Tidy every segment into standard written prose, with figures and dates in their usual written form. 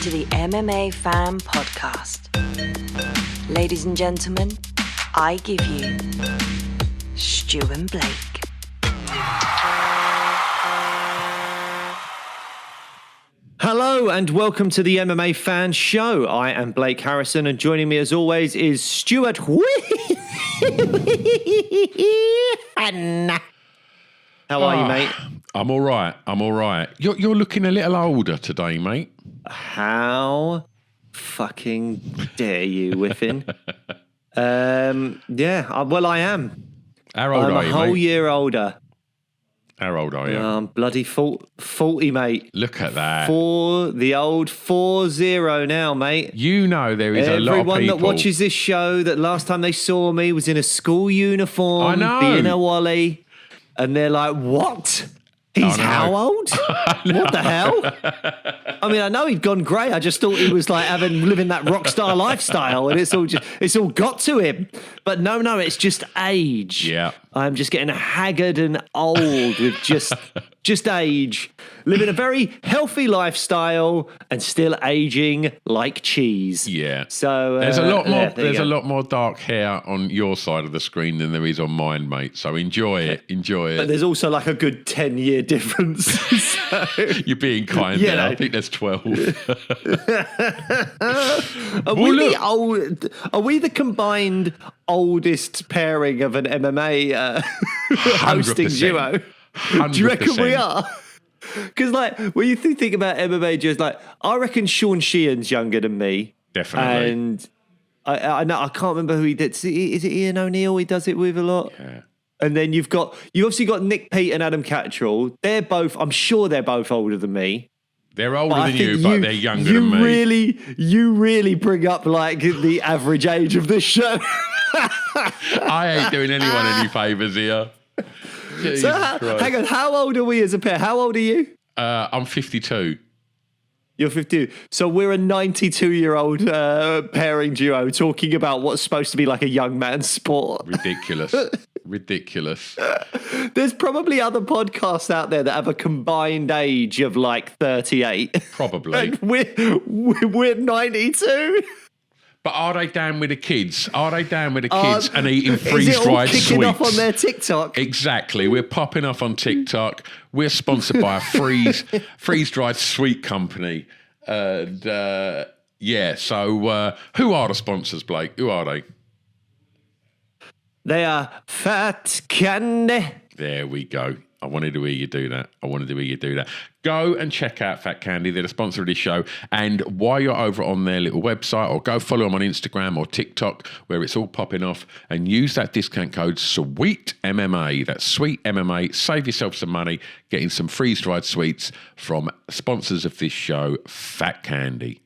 to the MMA Fan Podcast. Ladies and gentlemen, I give you Stu and Blake. Hello and welcome to the MMA Fan Show. I am Blake Harrison and joining me as always is Stuart Fan. How are you, mate? I'm all right. You're looking a little older today, mate. How fucking dare you, Whiffin? Well, I am. How old are you, I'm a whole mate? year older. How old are you? I'm bloody 40, mate. Look at that. The old 40 now, mate. You know there is a lot of people. Everyone that watches this show, that last time they saw me was in a school uniform, I know. being a Wally, and they're like, what? He's how old? What the hell? I mean, I know he'd gone grey. I just thought he was like living that rock star lifestyle, and it's all got to him. But no, it's just age. Yeah. I'm just getting haggard and old with just age, living a very healthy lifestyle and still aging like cheese. Yeah. So there's a lot more. There's a lot more dark hair on your side of the screen than there is on mine, mate. So enjoy it. But there's also like a good 10-year difference. So, you're being kind there. I think there's 12. Are we the combined oldest pairing of an MMA hosting 100%. duo? 100%. Do you reckon we are? Because like when you think about MMA duos, like I reckon Sean Sheehan's younger than me. Definitely. And I know I can't remember who he did. Is it Ian O'Neill he does it with a lot? Yeah. And then you've obviously got Nick Pete and Adam Cattrall. I'm sure they're both older than me. They're older than you, but they're younger than me. You really bring up like the average age of this show. I ain't doing anyone any favours here. So hang on, how old are we as a pair? How old are you? I'm 52. You're 52. So we're a 92-year-old pairing duo talking about what's supposed to be like a young man's sport. Ridiculous. There's probably other podcasts out there that have a combined age of like 38. Probably. And we're 92. But are they down with the kids? And eating freeze-dried sweets? Is it all kicking sweets? off on their TikTok? Exactly. We're popping off on TikTok. We're sponsored by a freeze-dried sweet company. So who are the sponsors, Blake? Who are they? They are Fat Candy. There we go. I wanted to hear you do that. Go and check out Fat Candy. They're the sponsor of this show. And while you're over on their little website, or go follow them on Instagram or TikTok, where it's all popping off, and use that discount code SWEETMMA. That's Sweet MMA. Save yourself some money getting some freeze-dried sweets from sponsors of this show, Fat Candy.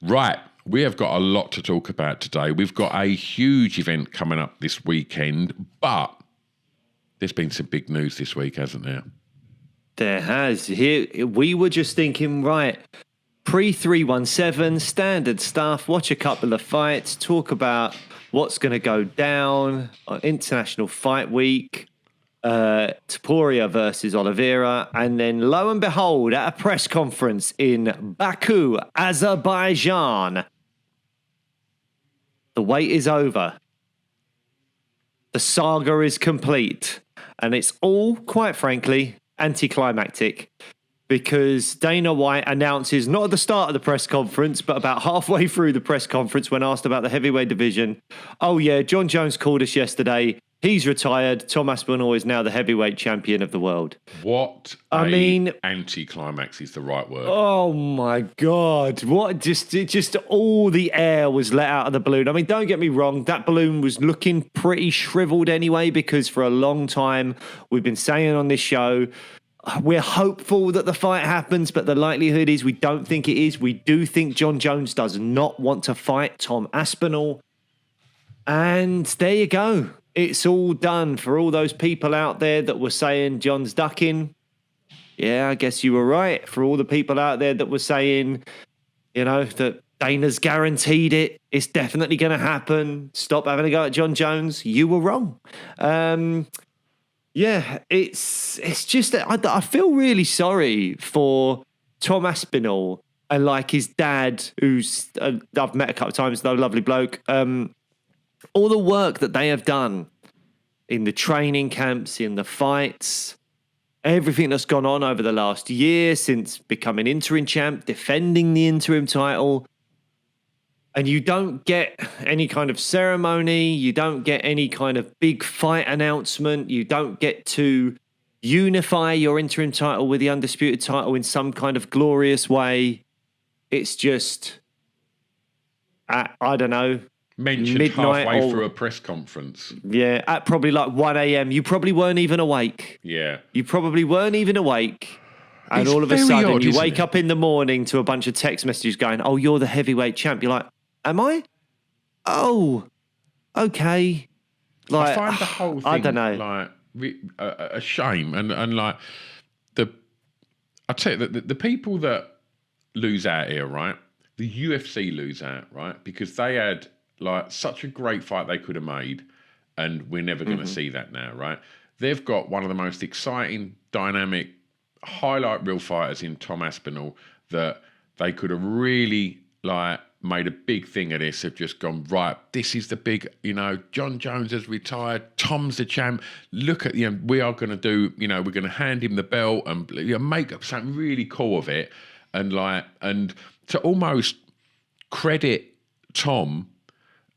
Right. We have got a lot to talk about today. We've got a huge event coming up this weekend, but there's been some big news this week, hasn't there? There has. Here we were just thinking, right, pre-317, standard stuff, watch a couple of fights, talk about what's going to go down on International Fight Week, Topuria versus Oliveira, and then lo and behold, at a press conference in Baku, Azerbaijan, the wait is over. The saga is complete. And it's all, quite frankly, anticlimactic because Dana White announces, not at the start of the press conference, but about halfway through the press conference when asked about the heavyweight division, oh yeah, Jon Jones called us yesterday. He's retired. Tom Aspinall is now the heavyweight champion of the world. Anticlimax is the right word. Oh my God. What? Just all the air was let out of the balloon. I mean, don't get me wrong. That balloon was looking pretty shriveled anyway, because for a long time we've been saying on this show, we're hopeful that the fight happens, but the likelihood is we don't think it is. We do think Jon Jones does not want to fight Tom Aspinall. And there you go. It's all done. For all those people out there that were saying John's ducking, yeah, I guess you were right. For all the people out there that were saying, that Dana's guaranteed it, it's definitely going to happen, stop having a go at Jon Jones, you were wrong. It's just that I feel really sorry for Tom Aspinall And like his dad, who's I've met a couple of times, though, lovely bloke. All the work that they have done in the training camps, in the fights, everything that's gone on over the last year since becoming interim champ, defending the interim title. And you don't get any kind of ceremony. You don't get any kind of big fight announcement. You don't get to unify your interim title with the undisputed title in some kind of glorious way. It's just, I don't know, mentioned midnight halfway through a press conference. Yeah, at probably like 1 a.m. You probably weren't even awake. Yeah. You probably weren't even awake. And It's all of a very sudden odd, you isn't wake it? up in the morning to a bunch of text messages going, oh, you're the heavyweight champ. You're like, am I? Oh, okay. Like, I find the whole thing I don't know. like a shame, and like I tell you the people that lose out here, right? The UFC lose out, right? Because they had like such a great fight they could have made, and we're never going to see that now, right? They've got one of the most exciting, dynamic, highlight reel fighters in Tom Aspinall that they could have really like made a big thing of this, have just gone, right, this is the big, Jon Jones has retired, Tom's the champ, look at, we are going to do, we're going to hand him the belt and make up something really cool of it. And to almost credit Tom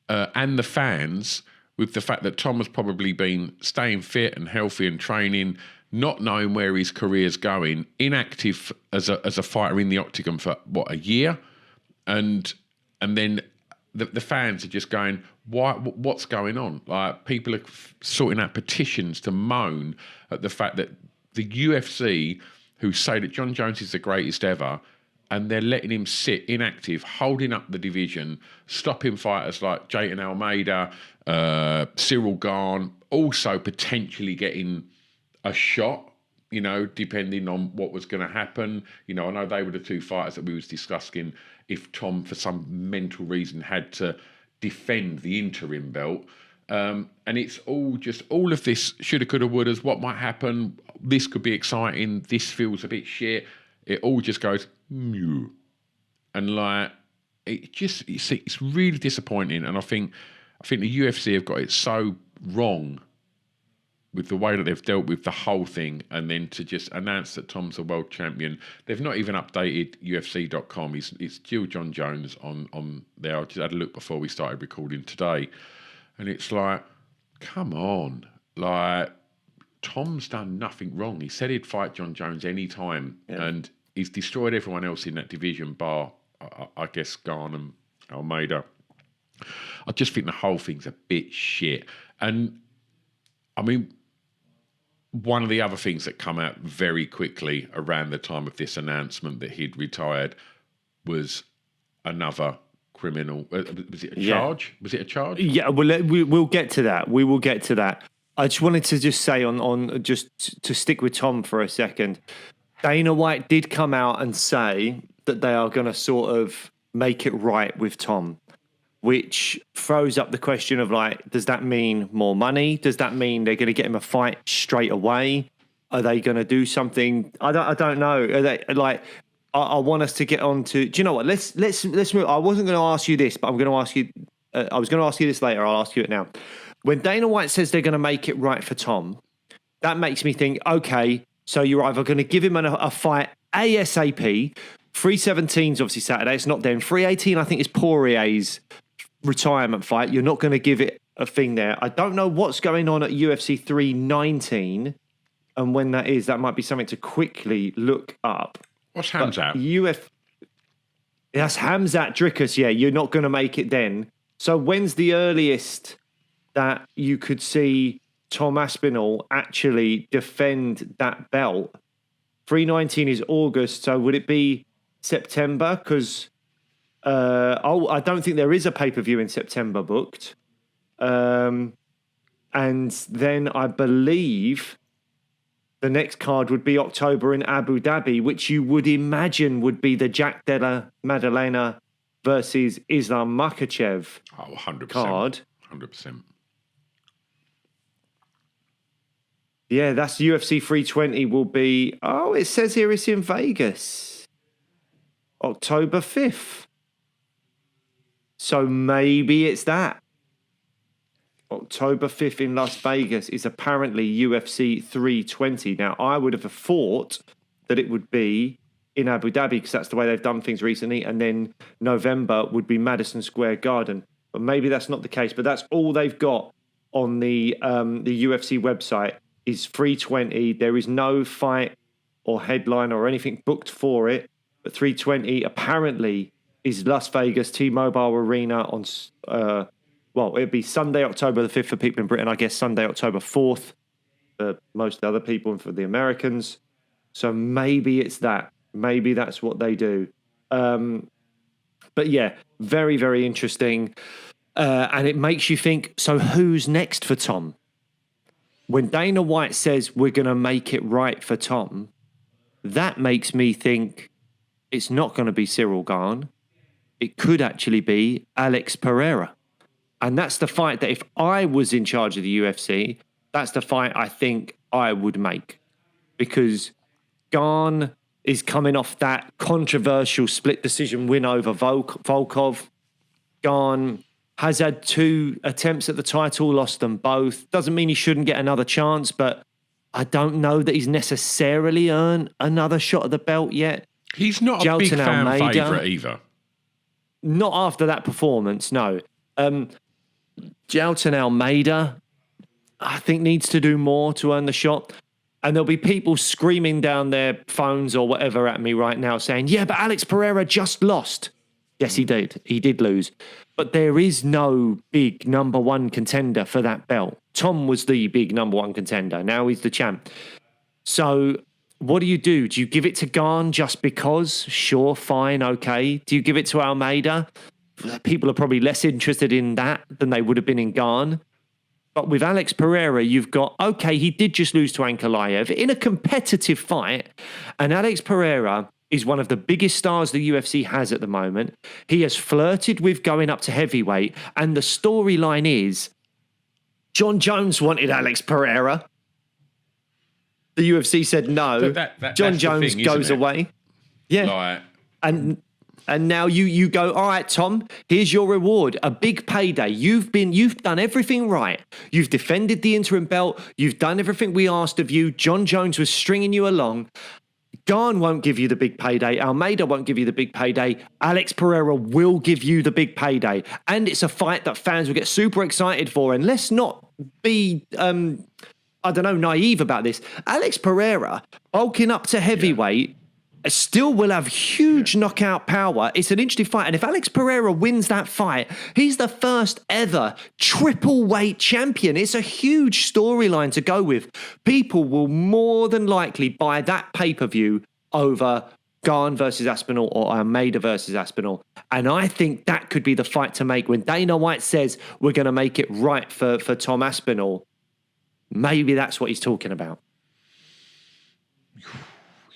and the fans with the fact that Tom has probably been staying fit and healthy and training, not knowing where his career's going, inactive as a fighter in the octagon for, a year? And then the fans are just going, what's going on? Like, people are sorting out petitions to moan at the fact that the UFC, who say that Jon Jones is the greatest ever, and they're letting him sit inactive, holding up the division, stopping fighters like Jayton Almeida, Cyril Gane, also potentially getting a shot, depending on what was going to happen. I know they were the two fighters that we was discussing if Tom, for some mental reason, had to defend the interim belt. And it's all of this shoulda, coulda, wouldas, what might happen, this could be exciting, this feels a bit shit. It all just goes, mew. And like, it's really disappointing. And I think the UFC have got it so wrong with the way that they've dealt with the whole thing, and then to just announce that Tom's a world champion. They've not even updated UFC.com. It's still Jon Jones on there. I just had a look before we started recording today. And it's like, come on. Like, Tom's done nothing wrong. He said he'd fight Jon Jones any time, and he's destroyed everyone else in that division, bar, I guess, Gane and Almeida. I just think the whole thing's a bit shit. And, I mean, one of the other things that come out very quickly around the time of this announcement that he'd retired was another criminal. Was it a charge? Was it a charge? Yeah, we'll get to that. We will get to that. I just wanted to just say on just to stick with Tom for a second. Dana White did come out and say that they are going to sort of make it right with Tom, which throws up the question of like, does that mean more money? Does that mean they're going to get him a fight straight away? Are they going to do something? I don't know. Are they like? I want us to get on to. Do you know what? Let's move. I wasn't going to ask you this, but I'm going to ask you. I was going to ask you this later. I'll ask you it now. When Dana White says they're going to make it right for Tom, that makes me think, okay, so you're either going to give him a fight ASAP. 317's obviously Saturday. It's not then. 318, I think, is Poirier's retirement fight. You're not going to give it a thing there. I don't know what's going on at UFC 319 and when that is. That might be something to quickly look up. What's Hamzat? That's Hamzat Dricus. Yeah, you're not going to make it then. So when's the earliest that you could see Tom Aspinall actually defend that belt? 319 is August. So would it be September? Because I don't think there is a pay-per-view in September booked. And then I believe the next card would be October in Abu Dhabi, which you would imagine would be the Jack Della Maddalena versus Islam Makhachev 100%. card. 100%. Yeah, that's UFC 320 will be... Oh, it says here it's in Vegas. October 5th. So maybe it's that. October 5th in Las Vegas is apparently UFC 320. Now, I would have thought that it would be in Abu Dhabi because that's the way they've done things recently. And then November would be Madison Square Garden. But maybe that's not the case. But that's all they've got on the UFC website is 320. There is no fight or headline or anything booked for it. But 320 apparently is Las Vegas T-Mobile Arena on, it'd be Sunday, October the 5th for people in Britain. I guess Sunday, October 4th for most other people and for the Americans. So maybe it's that. Maybe that's what they do. But yeah, very, very interesting. And it makes you think, so who's next for Tom? When Dana White says we're going to make it right for Tom, that makes me think it's not going to be Cyril Gane. It could actually be Alex Pereira. And that's the fight that if I was in charge of the UFC, that's the fight I think I would make. Because Gane is coming off that controversial split decision win over Volkov. Gane has had 2 attempts at the title, lost them both. Doesn't mean he shouldn't get another chance, but I don't know that he's necessarily earned another shot at the belt yet. He's not a big fan favourite either. Not after that performance, no. Jailton Almeida, I think, needs to do more to earn the shot. And there'll be people screaming down their phones or whatever at me right now saying, yeah, but Alex Pereira just lost. Yes, he did. He did lose. But there is no big number 1 contender for that belt. Tom was the big number 1 contender. Now he's the champ. So what do? Do you give it to Gane just because? Sure, fine, okay. Do you give it to Almeida? People are probably less interested in that than they would have been in Gane. But with Alex Pereira, you've got, okay, he did just lose to Ankalaev in a competitive fight. And Alex Pereira is one of the biggest stars the UFC has at the moment. He has flirted with going up to heavyweight. And the storyline is Jon Jones wanted Alex Pereira. The UFC said no. Jon Jones goes away. Yeah. And now you go, all right, Tom, here's your reward, a big payday. You've done everything right. You've defended the interim belt. You've done everything we asked of you. Jon Jones was stringing you along. Gane won't give you the big payday. Almeida won't give you the big payday. Alex Pereira will give you the big payday. And it's a fight that fans will get super excited for. And let's not be, naive about this. Alex Pereira, bulking up to heavyweight, still will have huge knockout power. It's an interesting fight. And if Alex Pereira wins that fight, he's the first ever triple weight champion. It's a huge storyline to go with. People will more than likely buy that pay-per-view over Gane versus Aspinall or Almeida versus Aspinall. And I think that could be the fight to make. When Dana White says we're going to make it right for Tom Aspinall, maybe that's what he's talking about.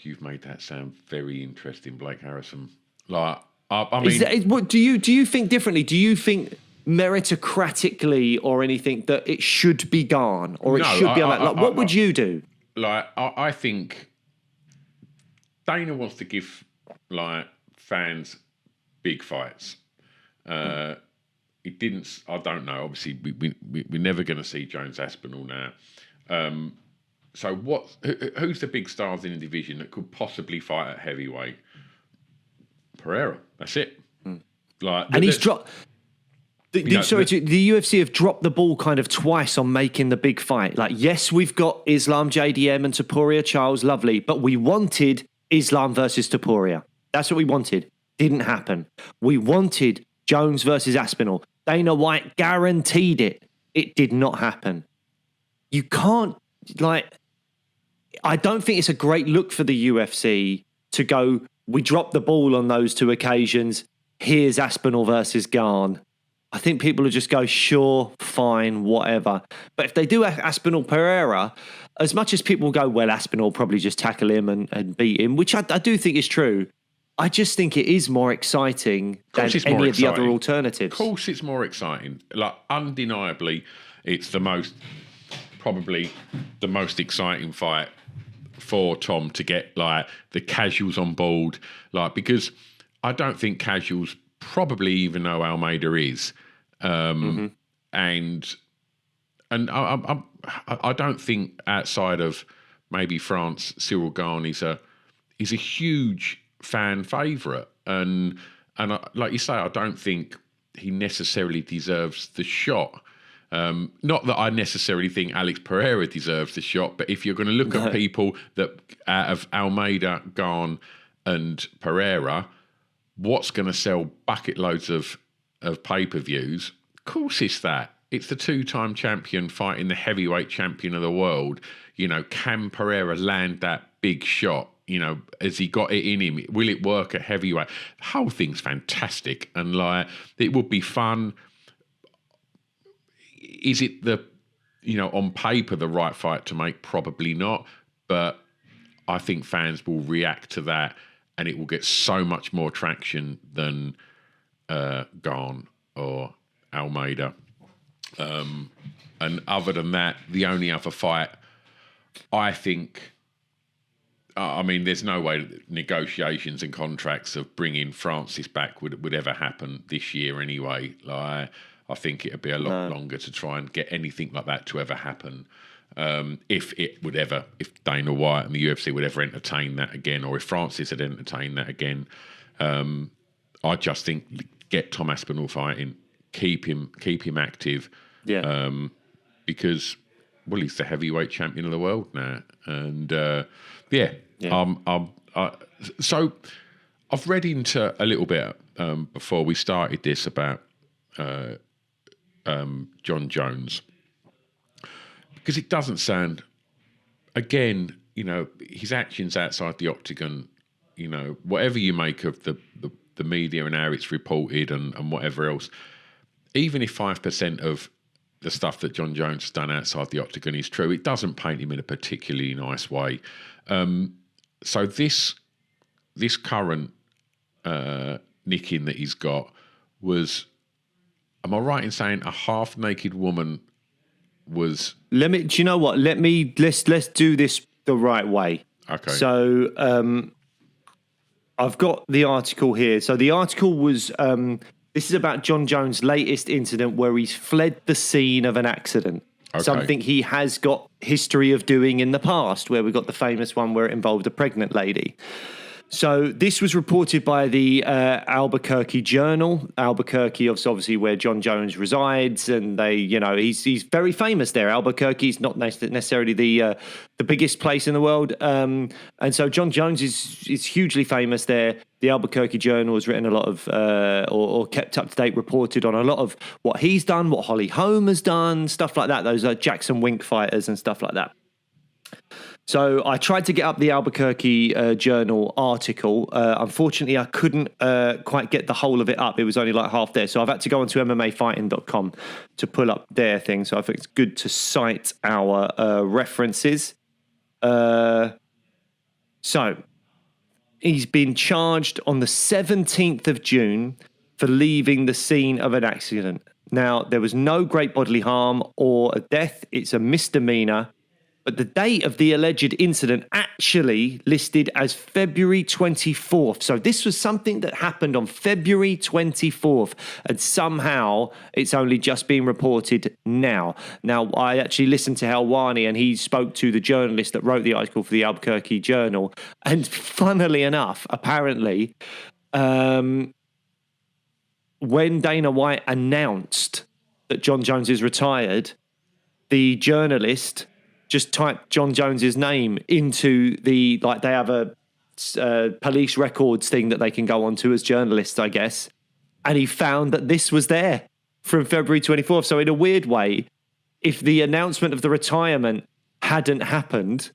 You've made that sound very interesting, Blake Harrison. Like, I mean, what do you think differently? Do you think meritocratically or anything that it should be Gane or it should be what would you do? Like, I think Dana wants to give fans big fights. He didn't. I don't know. Obviously, we're never going to see Jones Aspinall now. So who's the big stars in the division that could possibly fight at heavyweight? Pereira. That's it. And he's dropped. The UFC have dropped the ball kind of twice on making the big fight. Like, yes, we've got Islam, JDM and Topuria Charles, lovely, but we wanted Islam versus Topuria. That's what we wanted. Didn't happen. We wanted Jones versus Aspinall. Dana White guaranteed it. It did not happen. You can't, I don't think it's a great look for the UFC to go, we dropped the ball on those 2 occasions. Here's Aspinall versus Gane. I think people will just go, sure, fine, whatever. But if they do Aspinall Pereira, as much as people go, well, Aspinall will probably just tackle him and beat him, which I do think is true. I just think it is more exciting than any of the other alternatives. Of course it's more exciting. Undeniably, it's probably the most exciting fight for Tom to get the casuals on board, because I don't think casuals probably even know Almeida is, and I don't think outside of maybe France, Cyril Gane is a huge fan favourite, and like you say, I don't think he necessarily deserves the shot. Not that I necessarily think Alex Pereira deserves the shot, but if you're going to look at people that out of Almeida, Gane, and Pereira, what's going to sell bucket loads of pay-per-views? Of course it's that. It's the two-time champion fighting the heavyweight champion of the world. You know, can Pereira land that big shot? You know, has he got it in him? Will it work at heavyweight? The whole thing's fantastic, and like it would be fun. Is it on paper the right fight to make? Probably not, but I think fans will react to that, and it will get so much more traction than Gane or Almeida. And other than that, the only other fight, I think, there's no way that negotiations and contracts of bringing Francis back would ever happen this year anyway. Like, I think it'd be a lot longer to try and get anything like that to ever happen. If Dana White and the UFC would ever entertain that again, or if Francis had entertained that again, I just think get Tom Aspinall fighting, keep him active, because he's the heavyweight champion of the world now, and so I've read into a little bit before we started this about Jon Jones, because it doesn't sound, again, his actions outside the octagon, whatever you make of the media and how it's reported and whatever else, even if 5% of the stuff that Jon Jones has done outside the octagon is true, it doesn't paint him in a particularly nice way. So this current nicking that he's got was, am I right in saying a half-naked woman was... Do you know what? Let's do this the right way. Okay. So I've got the article here. So the article was... this is about Jon Jones' latest incident where he's fled the scene of an accident. Okay. Something he has got history of doing in the past, where we got the famous one where it involved a pregnant lady. So this was reported by the Albuquerque Journal. Albuquerque, obviously where Jon Jones resides, and he's very famous there. Albuquerque's not necessarily the biggest place in the world, and so Jon Jones is hugely famous there. The Albuquerque Journal has written a lot of, or kept up to date, reported on a lot of what he's done, what Holly Holm has done, stuff like that. Those are Jackson Wink fighters and stuff like that. So I tried to get up the Albuquerque Journal article. Unfortunately, I couldn't quite get the whole of it up. It was only like half there. So I've had to go onto MMAfighting.com to pull up their thing. So I think it's good to cite our references. So he's been charged on the 17th of June for leaving the scene of an accident. Now, there was no great bodily harm or a death. It's a misdemeanor. But the date of the alleged incident actually listed as February 24th. So this was something that happened on February 24th. And somehow it's only just being reported now. Now, I actually listened to Helwani, and he spoke to the journalist that wrote the article for the Albuquerque Journal. And funnily enough, apparently, when Dana White announced that Jon Jones is retired, the journalist just typed Jon Jones's name into they have a police records thing that they can go onto as journalists, I guess. And he found that this was there from February 24th. So in a weird way, if the announcement of the retirement hadn't happened,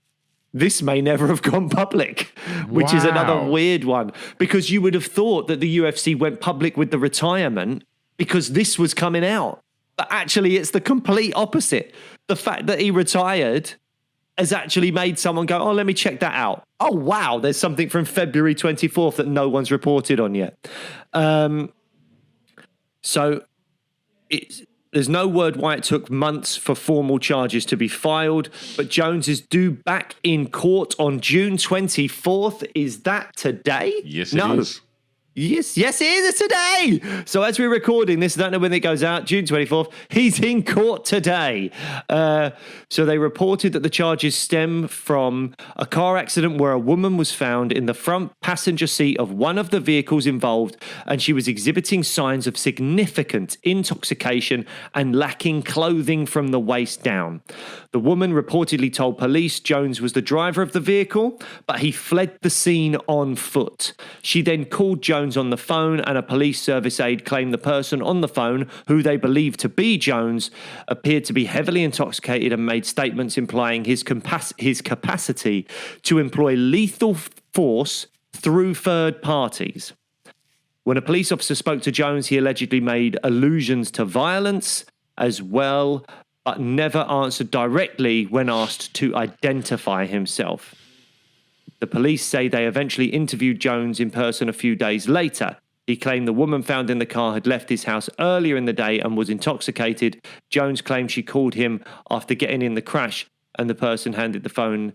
this may never have gone public, which is another weird one, because you would have thought that the UFC went public with the retirement because this was coming out. But actually, it's the complete opposite. The fact that he retired has actually made someone go, oh, let me check that out. Oh, wow, there's something from February 24th that no one's reported on yet. So there's no word why it took months for formal charges to be filed, but Jones is due back in court on June 24th. Is that today? Yes, it is. Yes, it is today. So as we're recording this, I don't know when it goes out, June 24th, he's in court today. So they reported that the charges stem from a car accident where a woman was found in the front passenger seat of one of the vehicles involved, and she was exhibiting signs of significant intoxication and lacking clothing from the waist down. The woman reportedly told police Jones was the driver of the vehicle, but he fled the scene on foot. She then called Jones on the phone, and a police service aide claimed the person on the phone, who they believed to be Jones, appeared to be heavily intoxicated and made statements implying his capacity to employ lethal force through third parties. When a police officer spoke to Jones, he allegedly made allusions to violence as well, but never answered directly when asked to identify himself. The police say they eventually interviewed Jones in person a few days later. He claimed the woman found in the car had left his house earlier in the day and was intoxicated. Jones claimed she called him after getting in the crash, and the person handed the phone.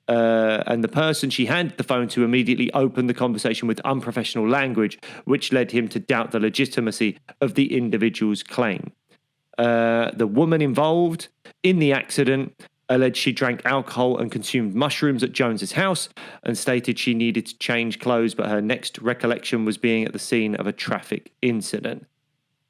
And the person she handed the phone to immediately opened the conversation with unprofessional language, which led him to doubt the legitimacy of the individual's claim. The woman involved in the accident alleged she drank alcohol and consumed mushrooms at Jones's house, and stated she needed to change clothes, but her next recollection was being at the scene of a traffic incident.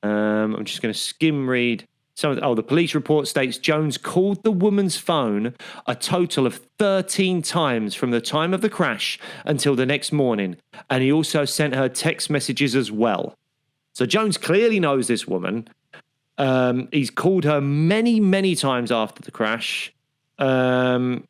I'm just going to skim read some of the police report states Jones called the woman's phone a total of 13 times from the time of the crash until the next morning, and he also sent her text messages as well. So Jones clearly knows this woman. He's called her many, many times after the crash. And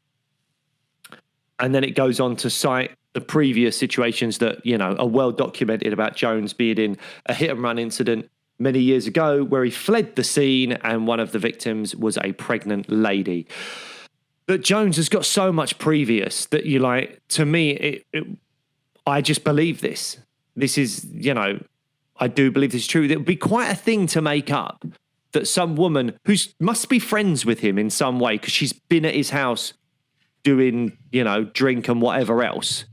then it goes on to cite the previous situations that, are well documented about Jones being in a hit and run incident many years ago where he fled the scene, and one of the victims was a pregnant lady. But Jones has got so much previous that to me, I just believe this. This is, I do believe this is true. It would be quite a thing to make up that some woman who must be friends with him in some way, because she's been at his house doing, drink and whatever else.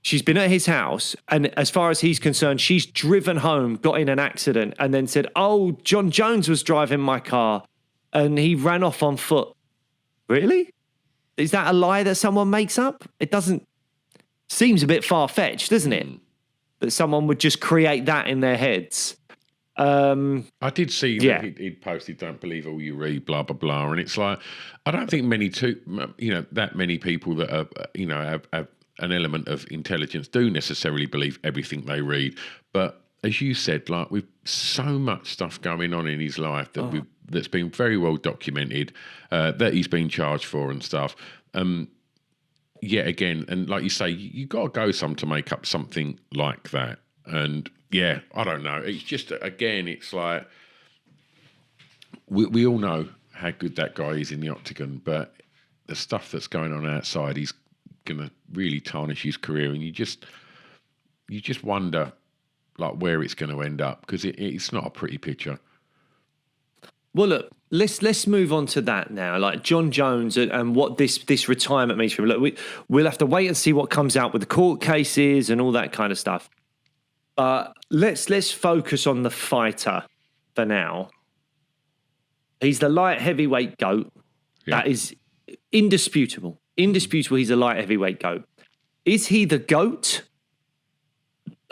She's been at his house, and as far as he's concerned, she's driven home, got in an accident, and then said, "Oh, Jon Jones was driving my car, and he ran off on foot." Really? Is that a lie that someone makes up? It doesn't... Seems a bit far-fetched, doesn't it? That someone would just create that in their heads. I did see that he'd posted, "Don't believe all you read, blah, blah, blah." And it's like, I don't think that many people that are, have an element of intelligence do necessarily believe everything they read. But as you said, with so much stuff going on in his life that's been very well documented, that he's been charged for and stuff. Yet again, and like you say, you got to go some to make up something like that. And yeah, I don't know. It's just, again, it's like, we all know how good that guy is in the octagon, but the stuff that's going on outside, he's going to really tarnish his career. And you just wonder, where it's going to end up, because it's not a pretty picture. Well, look, let's move on to that now. Jon Jones and what this retirement means for him. Look, we'll have to wait and see what comes out with the court cases and all that kind of stuff. Let's focus on the fighter for now. He's the light heavyweight GOAT. Yeah. That is indisputable. Indisputable, he's a light heavyweight GOAT. Is he the GOAT?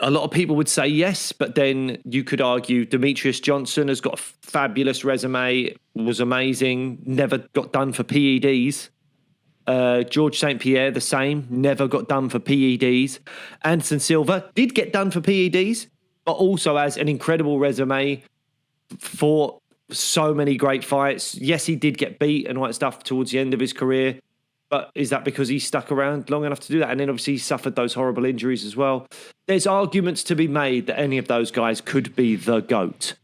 A lot of people would say yes, but then you could argue Demetrius Johnson has got a fabulous resume, was amazing, never got done for PEDs. George St. Pierre, the same, never got done for PEDs. Anderson Silva did get done for PEDs, but also has an incredible resume, fought so many great fights. Yes, he did get beat and all that stuff towards the end of his career, but is that because he stuck around long enough to do that? And then obviously he suffered those horrible injuries as well. There's arguments to be made that any of those guys could be the GOAT.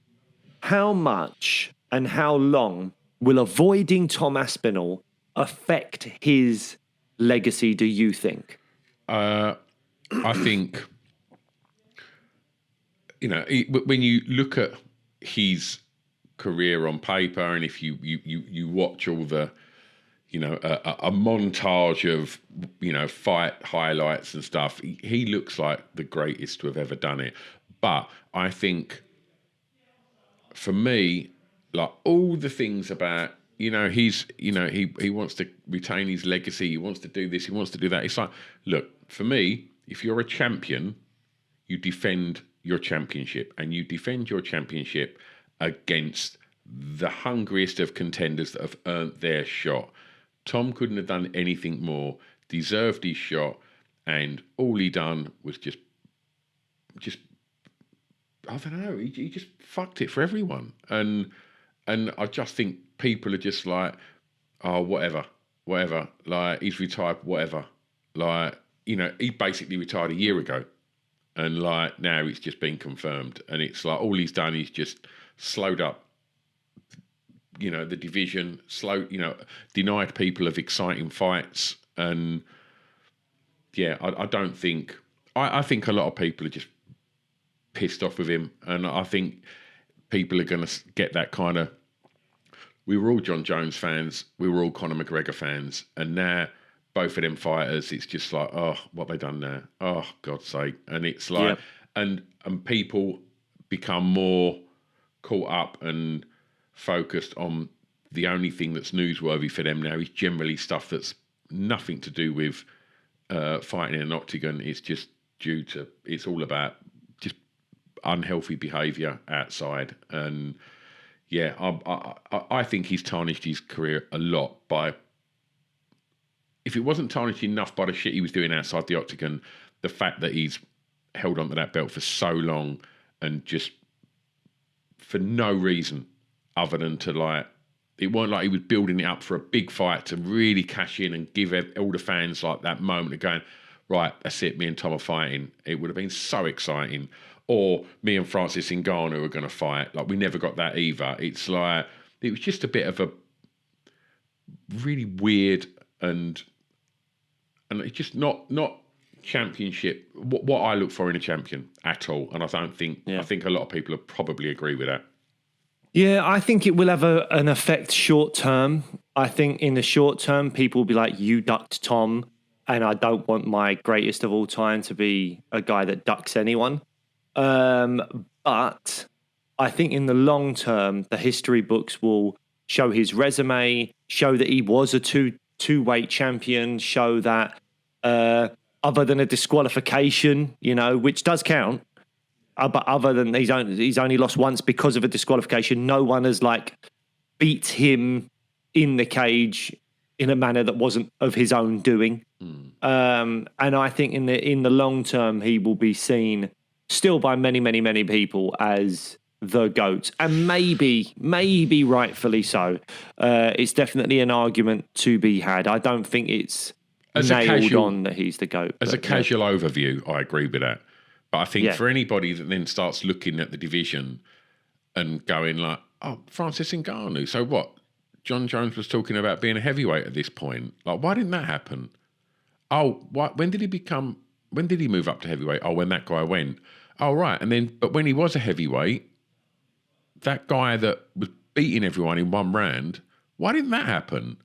How much and how long will avoiding Tom Aspinall affect his legacy, do you think? I think, when you look at his career on paper, and if you watch all the, a montage of, fight highlights and stuff. He looks like the greatest to have ever done it. But I think, for me, like all the things about, he wants to retain his legacy. He wants to do this. He wants to do that. It's like, look, for me, if you're a champion, you defend your championship, and you defend your championship against the hungriest of contenders that have earned their shot. Tom couldn't have done anything more, deserved his shot, and all he done was just I don't know, he just fucked it for everyone. And I just think people are just like, oh, whatever. Like, he's retired, whatever. Like, he basically retired a year ago. And like, now it's just been confirmed. And it's like, all he's done is just slowed up, the division, denied people of exciting fights. And yeah, I don't think, I think a lot of people are just pissed off with him. And I think people are going to get that kind of, we were all Jon Jones fans, we were all Conor McGregor fans, and now both of them fighters, it's just like, oh, what have they done now? Oh, God's sake. And it's like, and people become more caught up and focused on the only thing that's newsworthy for them now is generally stuff that's nothing to do with fighting in an octagon. It's just it's all about just unhealthy behaviour outside. And yeah, I think he's tarnished his career a lot by, if it wasn't tarnished enough by the shit he was doing outside the octagon, the fact that he's held onto that belt for so long and just for no reason other than to, like, it wasn't like he was building it up for a big fight to really cash in and give all the fans like that moment of going, right, that's it, me and Tom are fighting. It would have been so exciting. Or me and Francis Ngannou are going to fight. Like, we never got that either. It's like, it was just a bit of a really weird and it's just not championship, what I look for in a champion at all. And I don't think, I think a lot of people will probably agree with that. Yeah, I think it will have an effect short term. I think in the short term, people will be like, you ducked Tom, and I don't want my greatest of all time to be a guy that ducks anyone. But I think in the long term, the history books will show his resume, show that he was a two-weight champion, show that other than a disqualification, which does count, but other than he's only lost once because of a disqualification, no one has beat him in the cage in a manner that wasn't of his own doing. And I think in the long term, he will be seen still by many, many, many people as the GOAT, and maybe rightfully so. It's definitely an argument to be had. I don't think it's nailed on that he's the GOAT. As a casual overview, I agree with that. But I think for anybody that then starts looking at the division and going like, oh, Francis Ngannou, so what? Jon Jones was talking about being a heavyweight at this point. Like, why didn't that happen? Oh, when did he move up to heavyweight? Oh, when that guy went. Oh, right. And then, but when he was a heavyweight, that guy that was beating everyone in one round, why didn't that happen?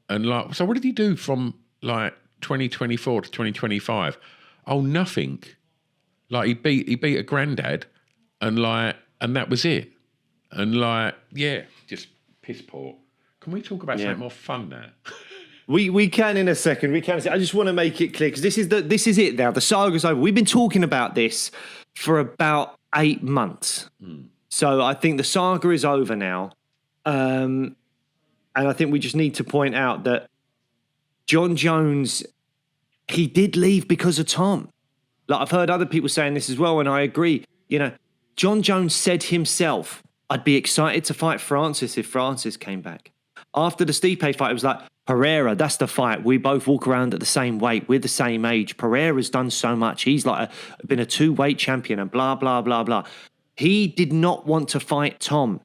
And so what did he do from 2024 to 2025? Oh, nothing. He beat a granddad, and that was it. And just piss poor. Can we talk about something more fun now? We can in a second. We can. I just want to make it clear because this is it now. The saga's over. We've been talking about this for about 8 months. So I think the saga is over now. And I think we just need to point out that Jon Jones, he did leave because of Tom. I've heard other people saying this as well, and I agree. Jon Jones said himself, I'd be excited to fight Francis if Francis came back. After the Stipe fight, it was like, Pereira, that's the fight. We both walk around at the same weight. We're the same age. Pereira's done so much. He's been a two-weight champion and blah, blah, blah, blah. He did not want to fight Tom.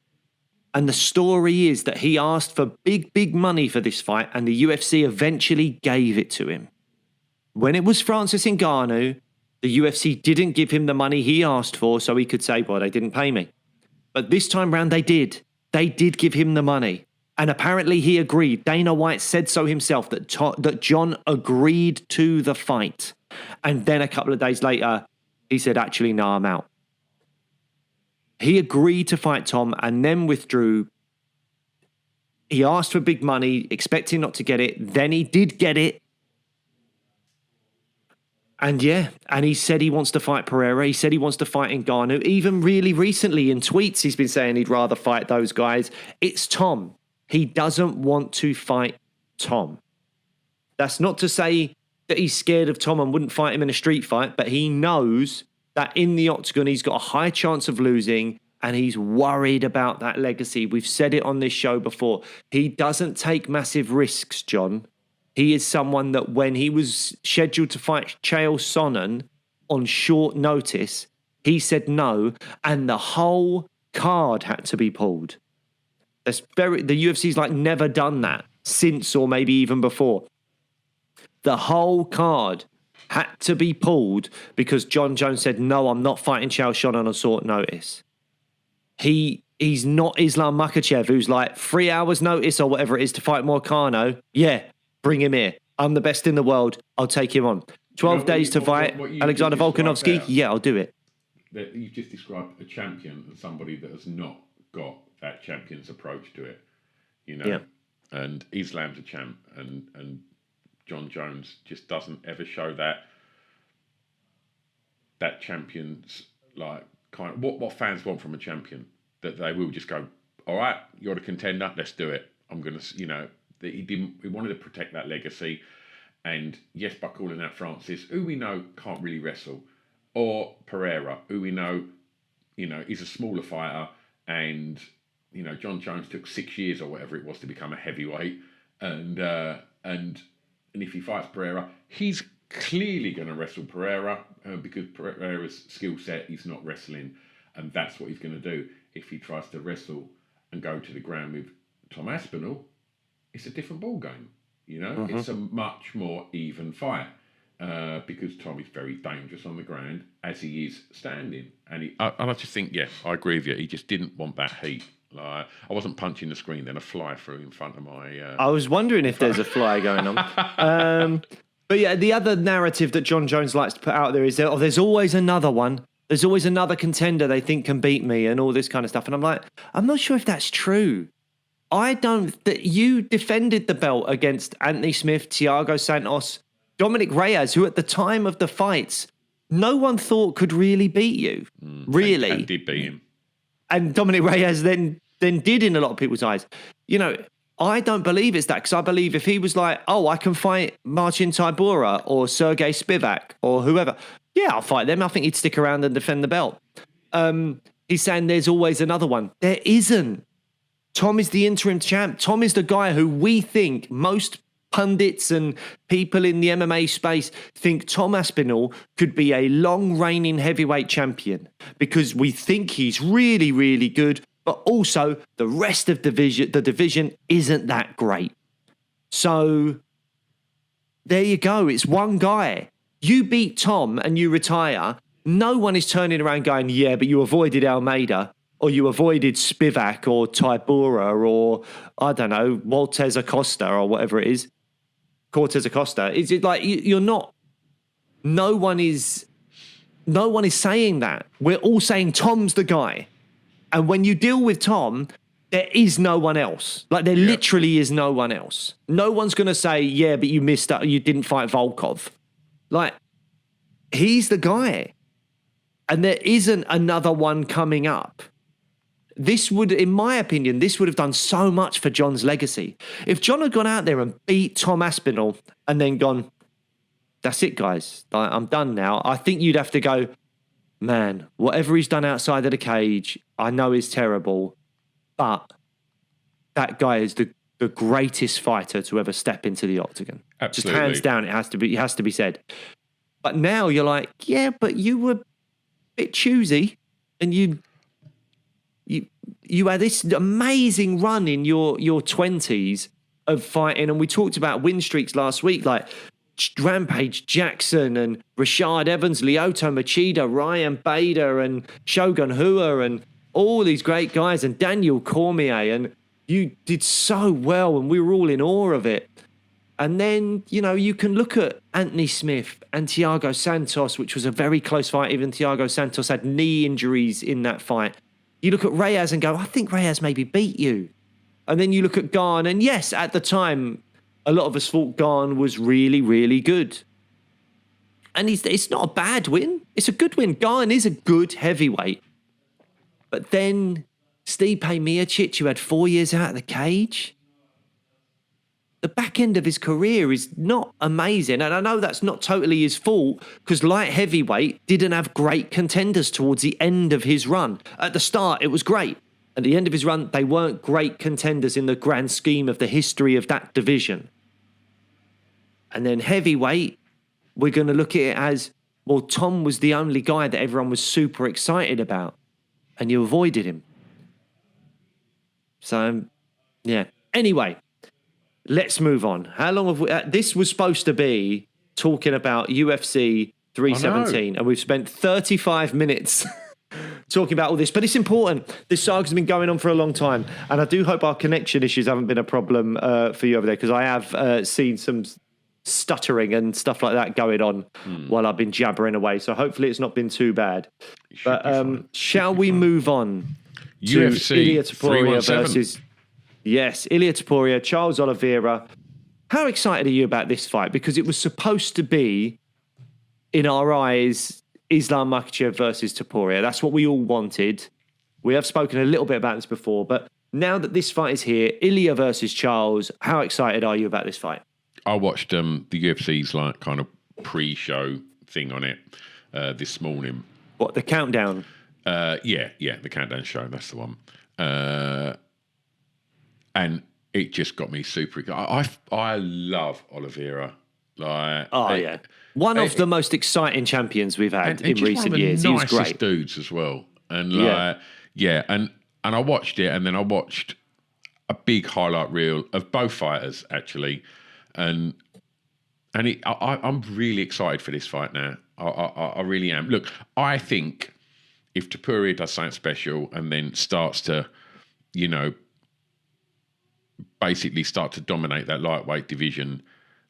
And the story is that he asked for big, big money for this fight, and the UFC eventually gave it to him. When it was Francis Ngannou, the UFC didn't give him the money he asked for, so he could say, well, they didn't pay me. But this time round, they did. They did give him the money. And apparently he agreed. Dana White said so himself that Jon agreed to the fight. And then a couple of days later, he said, actually, no, I'm out. He agreed to fight Tom and then withdrew. He asked for big money, expecting not to get it. Then he did get it. And and he said he wants to fight Pereira. He said he wants to fight Ngannou. Even really recently in tweets, he's been saying he'd rather fight those guys. It's Tom. He doesn't want to fight Tom. That's not to say that he's scared of Tom and wouldn't fight him in a street fight, but he knows that in the octagon, he's got a high chance of losing, and he's worried about that legacy. We've said it on this show before. He doesn't take massive risks, Jon. He is someone that when he was scheduled to fight Chael Sonnen on short notice, he said no, and the whole card had to be pulled. The UFC's like never done that since, or maybe even before. The whole card had to be pulled because Jon Jones said, no, I'm not fighting Chael Sonnen on short notice. He's not Islam Makhachev, who's like 3 hours notice or whatever it is to fight Moicano. Yeah, bring him here. I'm the best in the world. I'll take him on. 12 days to fight Alexander Volkanovski. Yeah, I'll do it. You've just described a champion and somebody that has not got that champion's approach to it, Yeah. And Islam's a champ, and Jon Jones just doesn't ever show that champion's like kind of what fans want from a champion, that they will just go, all right, you're the contender, let's do it. I'm gonna, that he wanted to protect that legacy, and yes, by calling out Francis, who we know can't really wrestle, or Pereira, who we know, is a smaller fighter, and Jon Jones took 6 years or whatever it was to become a heavyweight, and if he fights Pereira, he's clearly going to wrestle Pereira because Pereira's skill set is not wrestling, and that's what he's going to do. If he tries to wrestle and go to the ground with Tom Aspinall, it's a different ball game. It's a much more even fight because Tom is very dangerous on the ground as he is standing, and I just think, I agree with you. He just didn't want that heat. Like, I wasn't punching the screen, then a fly flew in front of my... I was wondering if there's a fly going on. But yeah, the other narrative that Jon Jones likes to put out there is that, there's always another one. There's always another contender they think can beat me and all this kind of stuff. And I'm like, I'm not sure if that's true. You defended the belt against Anthony Smith, Thiago Santos, Dominic Reyes, who at the time of the fights, no one thought could really beat you. Really. And did beat him. And Dominic Reyes then did in a lot of people's eyes. I don't believe it's that, because I believe if he was like, I can fight Marcin Tybura or Sergey Spivak or whoever, I'll fight them. I think he'd stick around and defend the belt. He's saying there's always another one. There isn't. Tom is the interim champ. Tom is the guy who we think, most pundits and people in the MMA space think Tom Aspinall could be a long reigning heavyweight champion because we think he's really, really good, but also the rest of the division isn't that great. So there you go. It's one guy. You beat Tom and you retire. No one is turning around going, yeah, but you avoided Almeida, or you avoided Spivak or Tybura or, I don't know, Cortez Acosta or whatever it is. Cortez Acosta. Is it like you're not? No one is saying that. We're all saying Tom's the guy. And when you deal with Tom, there is no one else. Like there literally is no one else. No one's going to say, yeah, but you missed out. You didn't fight Volkov. Like he's the guy. And there isn't another one coming up. This would, in my opinion, this would have done so much for Jon's legacy. If Jon had gone out there and beat Tom Aspinall and then gone, that's it, guys. I'm done now. I think you'd have to go, man, whatever he's done outside of the cage, I know is terrible, but that guy is the greatest fighter to ever step into the octagon. Absolutely. Just hands down, it has to be said. But now you're like, yeah, but you were a bit choosy and you had this amazing run in your 20s of fighting, and we talked about win streaks last week, like Rampage Jackson and Rashad Evans, Lyoto Machida, Ryan Bader and Shogun Hua and all these great guys, and Daniel Cormier, and You did so well, and we were all in awe of it. And then, you can look at Anthony Smith and Thiago Santos, which was a very close fight. Even Thiago Santos had knee injuries in that fight. You look at Reyes and go, I think Reyes maybe beat you. And then you look at Gane, and yes, at the time, a lot of us thought Gane was really, really good. And it's not a bad win. It's a good win. Gane is a good heavyweight. But then Stipe Miocic, who had 4 years out of the cage, the back end of his career is not amazing. And I know that's not totally his fault, because light heavyweight didn't have great contenders towards the end of his run. At the start, it was great. At the end of his run, they weren't great contenders in the grand scheme of the history of that division. And then heavyweight, we're going to look at it as, well, Tom was the only guy that everyone was super excited about, and you avoided him. So, yeah. Anyway, let's move on. How long have we... this was supposed to be talking about UFC 317, and we've spent 35 minutes talking about all this. But it's important. This saga's been going on for a long time, and I do hope our connection issues haven't been a problem for you over there, because I have seen some stuttering and stuff like that going on while I've been jabbering away. So hopefully it's not been too bad. But shall we move on to UFC Ilia Topuria 317 versus... Yes, Ilia Topuria, Charles Oliveira. How excited are you about this fight? Because it was supposed to be, in our eyes, Islam Makhachev versus Topuria. That's what we all wanted. We have spoken a little bit about this before, but now that this fight is here, Ilia versus Charles, how excited are you about this fight? I watched the UFC's like kind of pre-show thing on it this morning. What, the countdown? Yeah, the countdown show. That's the one. And it just got me super. I love Oliveira. Like, yeah, one of the most exciting champions we've had in recent years. He was great. Nicest dudes as well. And and I watched it, and then I watched a big highlight reel of both fighters actually. And I'm really excited for this fight now. I really am. Look, I think if Topuria does something special and then starts to, basically start to dominate that lightweight division,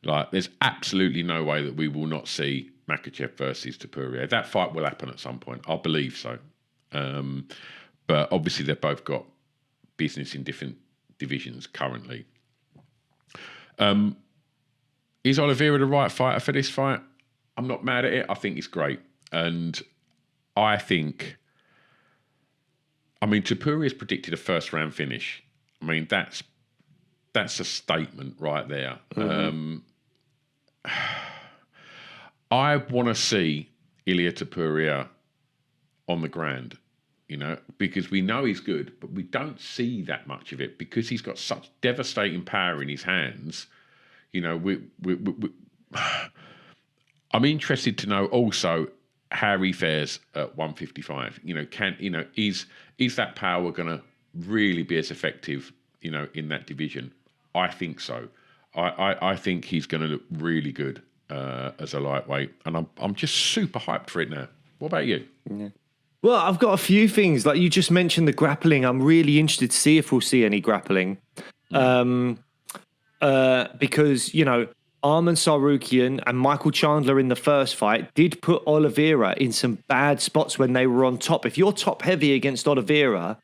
like there's absolutely no way that we will not see Makhachev versus Topuria. That fight will happen at some point. I believe so. But obviously they've both got business in different divisions currently. Is Oliveira the right fighter for this fight? I'm not mad at it. I think it's great. And I think, Topuria's predicted a first round finish. That's a statement right there. Mm-hmm. I want to see Ilia Topuria on the ground, because we know he's good, but we don't see that much of it because he's got such devastating power in his hands. I'm interested to know also how he fares at 155. Is that power going to really be as effective, in that division? I think so. I think he's going to look really good as a lightweight, and I'm just super hyped for it now. What about you? Yeah. Well, I've got a few things. Like you just mentioned the grappling. I'm really interested to see if we'll see any grappling. Because, Arman Sarukian and Michael Chandler in the first fight did put Oliveira in some bad spots when they were on top. If you're top heavy against Oliveira,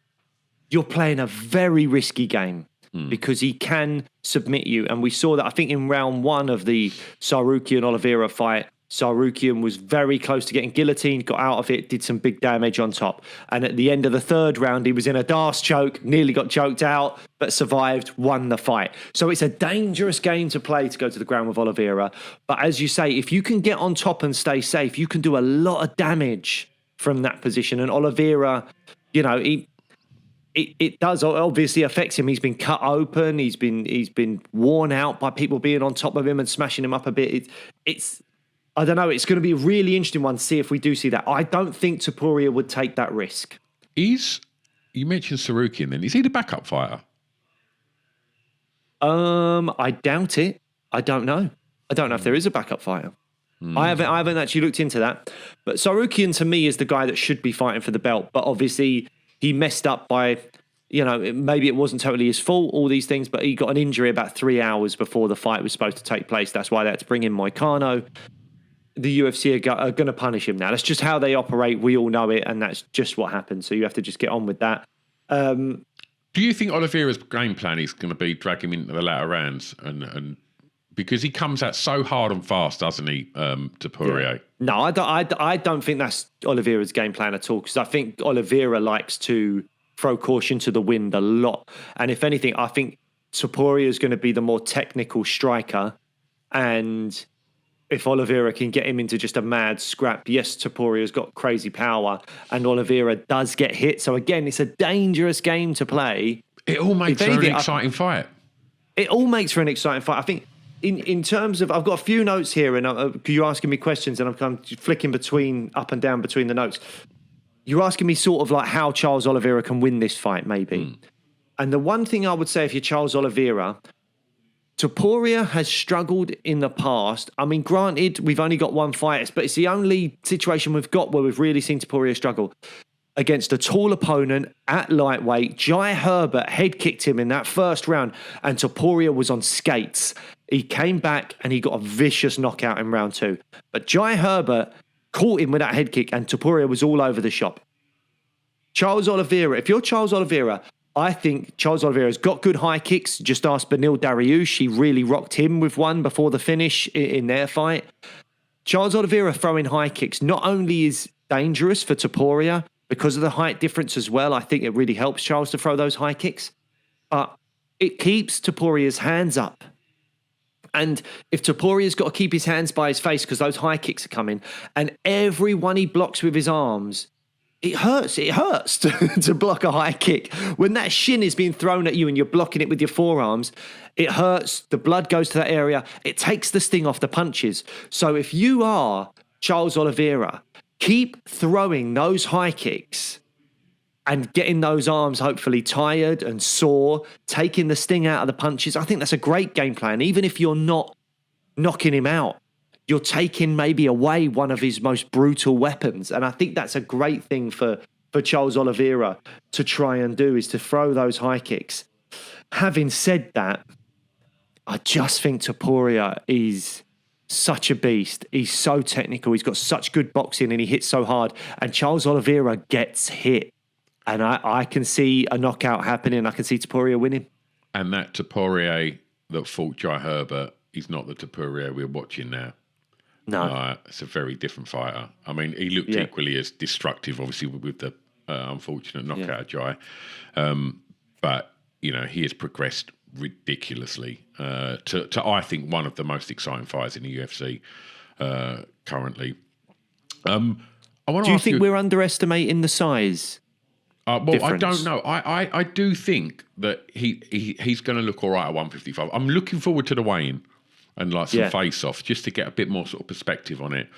you're playing a very risky game because he can submit you. And we saw that, I think, in round one of the Sarukian-Oliveira fight. Sarukian was very close to getting guillotined, got out of it, did some big damage on top. And at the end of the third round, he was in a Darce choke, nearly got choked out, but survived, won the fight. So it's a dangerous game to play to go to the ground with Oliveira. But as you say, if you can get on top and stay safe, you can do a lot of damage from that position. And Oliveira, it does obviously affect him. He's been cut open. He's been worn out by people being on top of him and smashing him up a bit. It's I don't know. It's going to be a really interesting one to see if we do see that. I don't think Topuria would take that risk. You mentioned Sarukian then. Is he the backup fighter? I doubt it. I don't know. I don't know if there is a backup fighter. I haven't actually looked into that. But Sarukian to me is the guy that should be fighting for the belt. But obviously he messed up by maybe it wasn't totally his fault, all these things, but he got an injury about 3 hours before the fight was supposed to take place. That's why they had to bring in Moicano. The UFC are going to punish him now. That's just how they operate. We all know it, and that's just what happened. So you have to just get on with that. Do you think Oliveira's game plan is going to be drag him into the latter rounds, and because he comes out so hard and fast, doesn't he, to Poirier? Yeah. No, I don't think that's Oliveira's game plan at all, because I think Oliveira likes to throw caution to the wind a lot. And if anything, I think Topuria is going to be the more technical striker. And if Oliveira can get him into just a mad scrap, yes, Topuria's got crazy power and Oliveira does get hit. So again, it's a dangerous game to play. It all makes for an exciting fight. It all makes for an exciting fight. I think in terms of, I've got a few notes here, and you're asking me questions and I'm kind of flicking up and down between the notes. You're asking me sort of like how Charles Oliveira can win this fight, maybe. And the one thing I would say, if you're Charles Oliveira, Topuria has struggled in the past. I mean, granted, we've only got one fight, but it's the only situation we've got where we've really seen Topuria struggle. Against a tall opponent at lightweight, Jai Herbert head kicked him in that first round, and Topuria was on skates. He came back and he got a vicious knockout in round 2. But Jai Herbert caught him with that head kick, and Topuria was all over the shop. Charles Oliveira, if you're Charles Oliveira, I think Charles Oliveira's got good high kicks. Just ask Beneil Dariush. He really rocked him with one before the finish in their fight. Charles Oliveira throwing high kicks not only is dangerous for Topuria because of the height difference as well. I think it really helps Charles to throw those high kicks. But it keeps Topuria's hands up. And if Topuria's got to keep his hands by his face because those high kicks are coming, and every one he blocks with his arms, it hurts to block a high kick. When that shin is being thrown at you and you're blocking it with your forearms, it hurts. The blood goes to that area. It takes the sting off the punches. So if you are Charles Oliveira, keep throwing those high kicks and getting those arms hopefully tired and sore, taking the sting out of the punches. I think that's a great game plan. Even if you're not knocking him out, you're taking maybe away one of his most brutal weapons. And I think that's a great thing for Charles Oliveira to try and do, is to throw those high kicks. Having said that, I just think Topuria is such a beast. He's so technical. He's got such good boxing and he hits so hard. And Charles Oliveira gets hit. And I can see a knockout happening. I can see Topuria winning. And that Topuria that fought Jai Herbert is not the Topuria we're watching now. No. It's a very different fighter. I mean, he looked equally as destructive, obviously, with the unfortunate knockout of Jai. But, he has progressed ridiculously to, I think, one of the most exciting fights in the UFC currently. Do you think we're underestimating the size? Well, difference? I don't know. I do think that he's going to look all right at 155. I'm looking forward to the weigh-in and some face-offs just to get a bit more sort of perspective on it.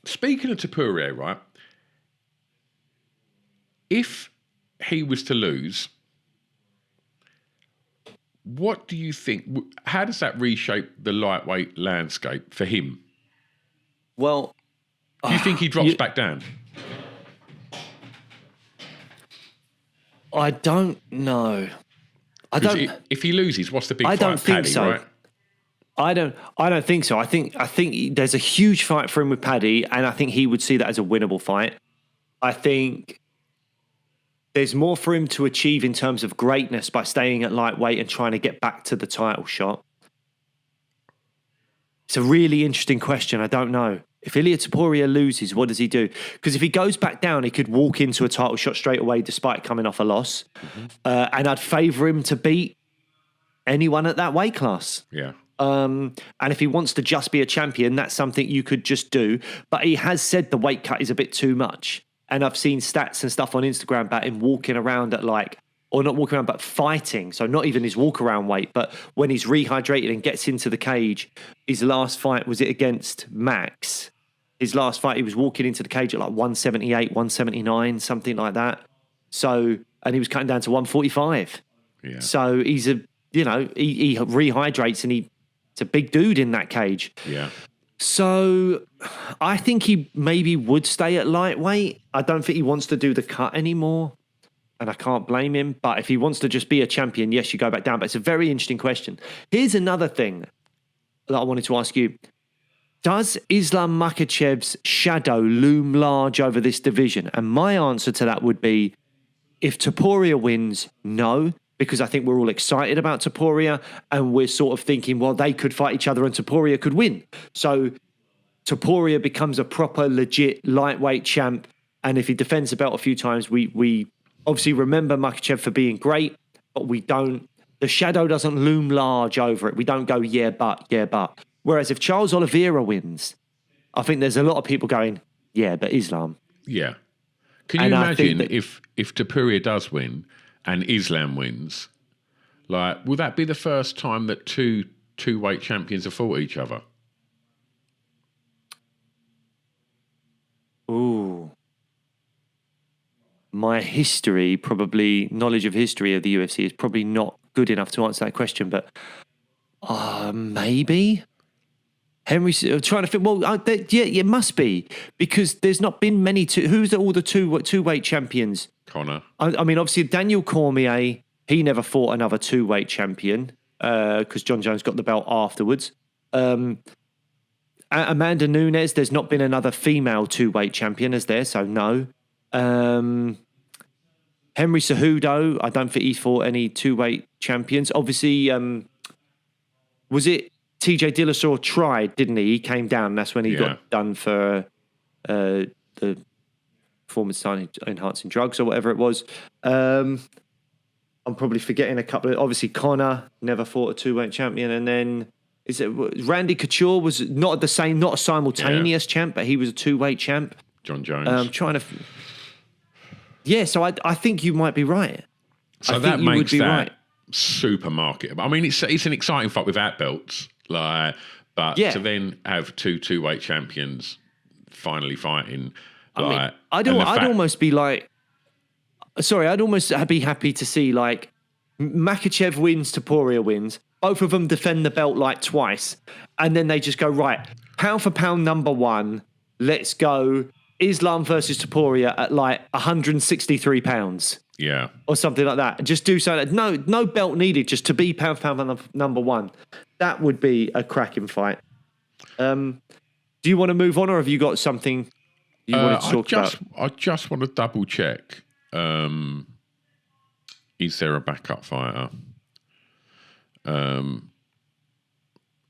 Speaking of Topuria, right? If he was to lose, what do you think? How does that reshape the lightweight landscape for him? Well, do you think he drops back down? I don't know. If he loses, what's the big fight? I don't think Paddy, so. Right? I don't think so. I think there's a huge fight for him with Paddy, and I think he would see that as a winnable fight. I think there's more for him to achieve in terms of greatness by staying at lightweight and trying to get back to the title shot. It's a really interesting question. I don't know. If Ilia Topuria loses, what does he do? Because if he goes back down, he could walk into a title shot straight away despite coming off a loss. Mm-hmm. And I'd favour him to beat anyone at that weight class. Yeah. And if he wants to just be a champion, that's something you could just do. But he has said the weight cut is a bit too much. And I've seen stats and stuff on Instagram about him walking around at or not walking around, but fighting. So not even his walk around weight, but when he's rehydrated and gets into the cage, his last fight, was it against Max? His last fight, he was walking into the cage at 178, 179, something like that. So, and he was cutting down to 145. Yeah. So he's he rehydrates and he's a big dude in that cage. Yeah. So I think he maybe would stay at lightweight. I don't think he wants to do the cut anymore. and I can't blame him. But if he wants to just be a champion, yes, you go back down. But it's a very interesting question. Here's another thing that I wanted to ask you. Does Islam Makhachev's shadow loom large over this division? And my answer to that would be, if Topuria wins, no, because I think we're all excited about Topuria and we're sort of thinking, well, they could fight each other and Topuria could win. So Topuria becomes a proper, legit lightweight champ. And if he defends the belt a few times, we obviously remember Makhachev for being great, but the shadow doesn't loom large over it. We don't go, yeah, but. Whereas if Charles Oliveira wins, I think there's a lot of people going, yeah, but Islam. Yeah. Can you imagine if Topuria does win and Islam wins, like, will that be the first time that two weight champions have fought each other? Ooh. My knowledge of history of the UFC is probably not good enough to answer that question, but maybe. Henry, trying to think. Well, yeah, it must be because there's not been many. Who's all the two-weight champions? Conor. I mean, obviously Daniel Cormier. He never fought another two-weight champion because Jon Jones got the belt afterwards. Amanda Nunes. There's not been another female two-weight champion, is there? So no. Henry Cejudo. I don't think he fought any two-weight champions. Obviously, was it? TJ Dillashaw tried, didn't he? He came down. That's when he got done for the performance-enhancing drugs or whatever it was. I'm probably forgetting a couple of... Obviously, Conor never fought a two-weight champion. And then Randy Couture was not a simultaneous champ, but he was a two-weight champ. Jon Jones. Trying to... Yeah, so I think you might be right. So that makes that super marketable. I mean, it's an exciting fight without belts. To then have two-weight champions finally fighting. I'd almost be like, sorry, I'd almost be happy to see like Makhachev wins, Topuria wins, both of them defend the belt like twice, and then they just go, right, pound for pound number one, let's go Islam versus Topuria at like 163 pounds. Yeah. Or something like that. Just do something. No belt needed, just to be pound for pound number one. That would be a cracking fight. Do you want to move on, or have you got something you want to talk about? I just want to double check. Is there a backup fighter?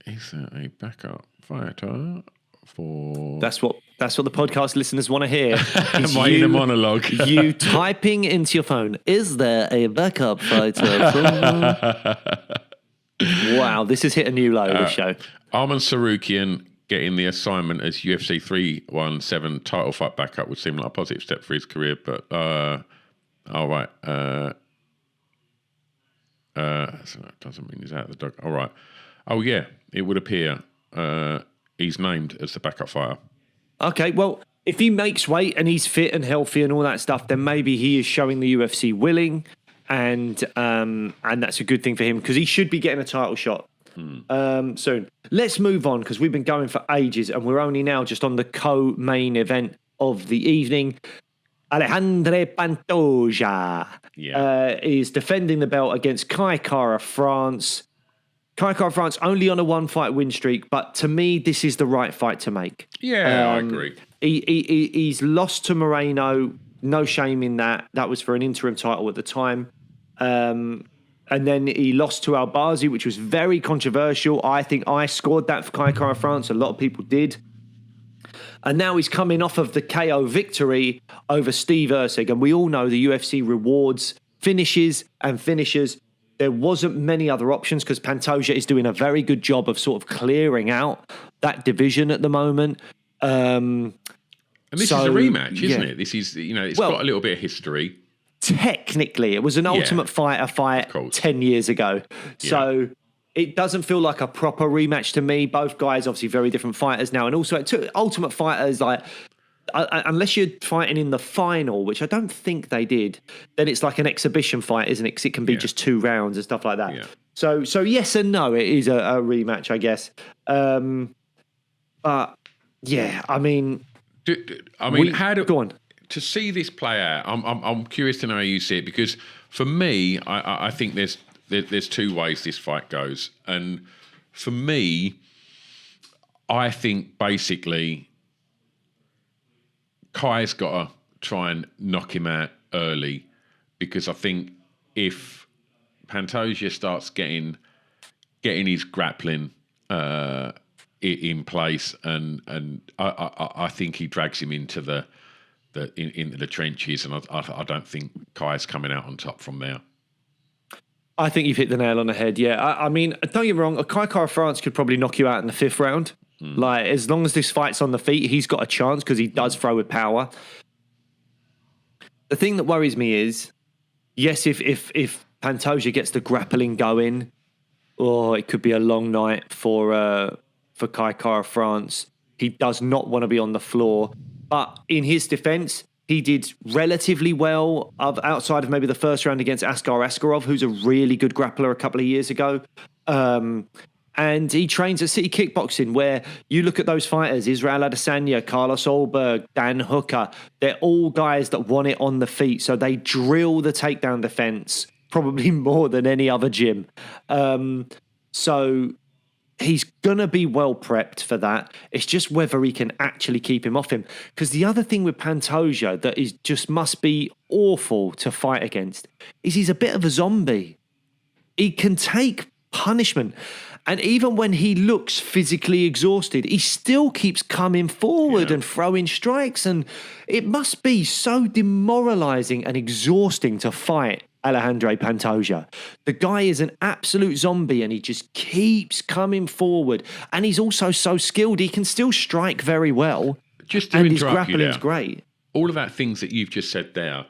Is there a backup fighter for... That's what the podcast listeners want to hear. My inner monologue. You typing into your phone, is there a backup fighter? Wow, this has hit a new low, this show. Arman Sarukian getting the assignment as UFC 317 title fight backup would seem like a positive step for his career, but all right. So that doesn't mean he's out of the dog. All right. Oh, yeah, it would appear he's named as the backup fighter. Okay, well, if he makes weight and he's fit and healthy and all that stuff, then maybe he is showing the UFC willing, and that's a good thing for him because he should be getting a title shot soon. Let's move on because we've been going for ages and we're only now just on the co-main event of the evening. Alejandro Pantoja is defending the belt against Kai Kara France. Kai Kara France only on a one-fight win streak, but to me, this is the right fight to make. Yeah, I agree. He's lost to Moreno. No shame in that. That was for an interim title at the time. And then he lost to Albazi, which was very controversial. I think I scored that for Kai Kara France. A lot of people did. And now he's coming off of the KO victory over Steve Erceg. And we all know the UFC rewards finishes and finishers. There wasn't many other options because Pantoja is doing a very good job of sort of clearing out that division at the moment. And this is a rematch, isn't it? This is, it's got a little bit of history. Technically, it was an Ultimate Fighter fight 10 years ago. Yeah. So it doesn't feel like a proper rematch to me. Both guys, obviously, very different fighters now. And also, Ultimate Fighter is like, unless you're fighting in the final, which I don't think they did, then it's like an exhibition fight, isn't it? Because it can be just 2 rounds and stuff like that. Yeah. So yes and no, it is a rematch, I guess. But yeah, I mean, go on. to see this play out, I'm curious to know how you see it, because for me, I think there's two ways this fight goes, and for me, I think basically Kai's got to try and knock him out early, because I think if Pantoja starts getting his grappling in place, and I think he drags him into into the trenches, and I don't think Kai's coming out on top from there. I think you've hit the nail on the head. Yeah, I mean, don't get me wrong. Kai Kara France could probably knock you out in the 5th round. Like, as long as this fight's on the feet, he's got a chance because he does throw with power. The thing that worries me is, yes, if Pantoja gets the grappling going, or it could be a long night for Kai Kara France. He does not want to be on the floor. But in his defense, he did relatively well outside of maybe the first round against Askar Askarov, who's a really good grappler a couple of years ago. And he trains at City Kickboxing, where you look at those fighters, Israel Adesanya, Carlos Olberg, Dan Hooker, they're all guys that want it on the feet. So they drill the takedown defense probably more than any other gym. So he's going to be well prepped for that. It's just whether he can actually keep him off him. Because the other thing with Pantoja that is just must be awful to fight against is he's a bit of a zombie. He can take punishment. And even when he looks physically exhausted, he still keeps coming forward and throwing strikes. And it must be so demoralizing and exhausting to fight Alejandro Pantoja. The guy is an absolute zombie, and he just keeps coming forward. And he's also so skilled. He can still strike very well. Just to and his interrupt you grappling's there, great. all of that things that you've just said there,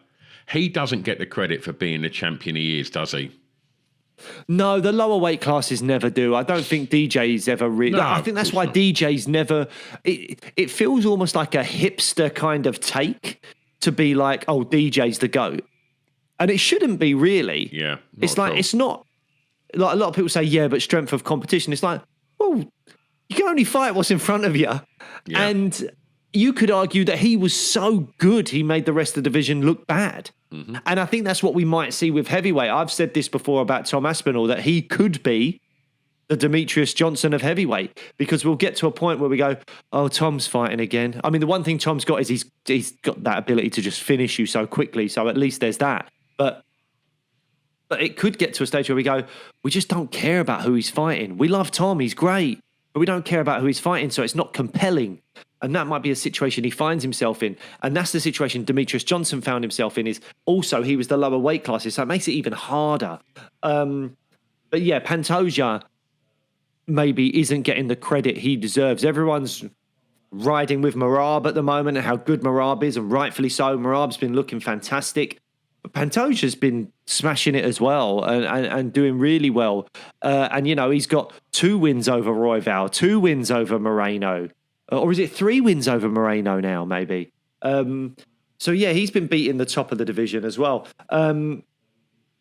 he doesn't get the credit for being the champion he is, does he? No, the lower weight classes never do. I don't think DJ's ever really... No, I think that's why DJ's never... It feels almost like a hipster kind of take to be like, oh, DJ's the GOAT. And it shouldn't be, really. Yeah. It's like, it's not... Like a lot of people say, yeah, but strength of competition. It's like, well, you can only fight what's in front of you. Yeah. And you could argue that he was so good, he made the rest of the division look bad. Mm-hmm. And I think that's what we might see with heavyweight. I've said this before about Tom Aspinall, that he could be the Demetrius Johnson of heavyweight, because we'll get to a point where we go, oh, Tom's fighting again. I mean, the one thing Tom's got is he's got that ability to just finish you so quickly. So at least there's that. But it could get to a stage where we go, we just don't care about who he's fighting. We love Tom, he's great, but we don't care about who he's fighting, so it's not compelling. And that might be a situation he finds himself in. And that's the situation Demetrius Johnson found himself in, is also he was the lower weight classes, so it makes it even harder. But yeah, Pantoja maybe isn't getting the credit he deserves. Everyone's riding with Merab at the moment and how good Merab is, and rightfully so. Merab's been looking fantastic. But Pantoja's been smashing it as well, and doing really well. And, you know, he's got 2 wins over Royval, 2 wins over Moreno. Or is it 3 wins over Moreno now, maybe? So, yeah, he's been beating the top of the division as well.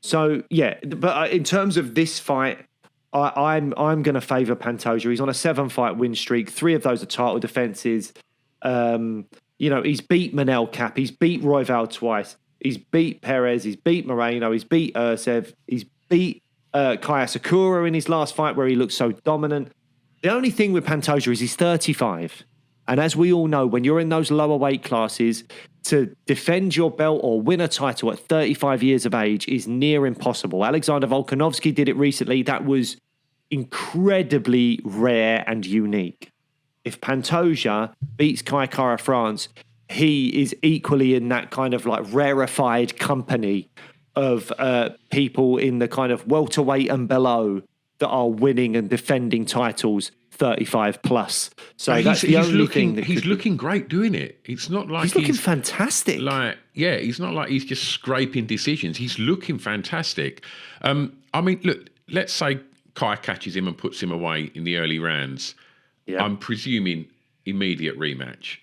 So, yeah, but in terms of this fight, I'm going to favour Pantoja. He's on a 7-fight win streak. 3 of those are title defences. You know, he's beat Manel Cap. He's beat Royval twice. He's beat Perez. He's beat Moreno. He's beat Ursev. He's beat Kaya Sakura in his last fight where he looked so dominant. The only thing with Pantoja is he's 35. And as we all know, when you're in those lower weight classes, to defend your belt or win a title at 35 years of age is near impossible. Alexander Volkanovski did it recently. That was incredibly rare and unique. If Pantoja beats Kai Kara France, he is equally in that kind of like rarefied company of people in the kind of welterweight and below that are winning and defending titles 35 plus. So that's the only thing that he's looking great doing it. It's not like he's looking fantastic. Like, yeah, he's not like he's just scraping decisions. He's looking fantastic. I mean, look, let's say Kai catches him and puts him away in the early rounds. Yeah. I'm presuming immediate rematch.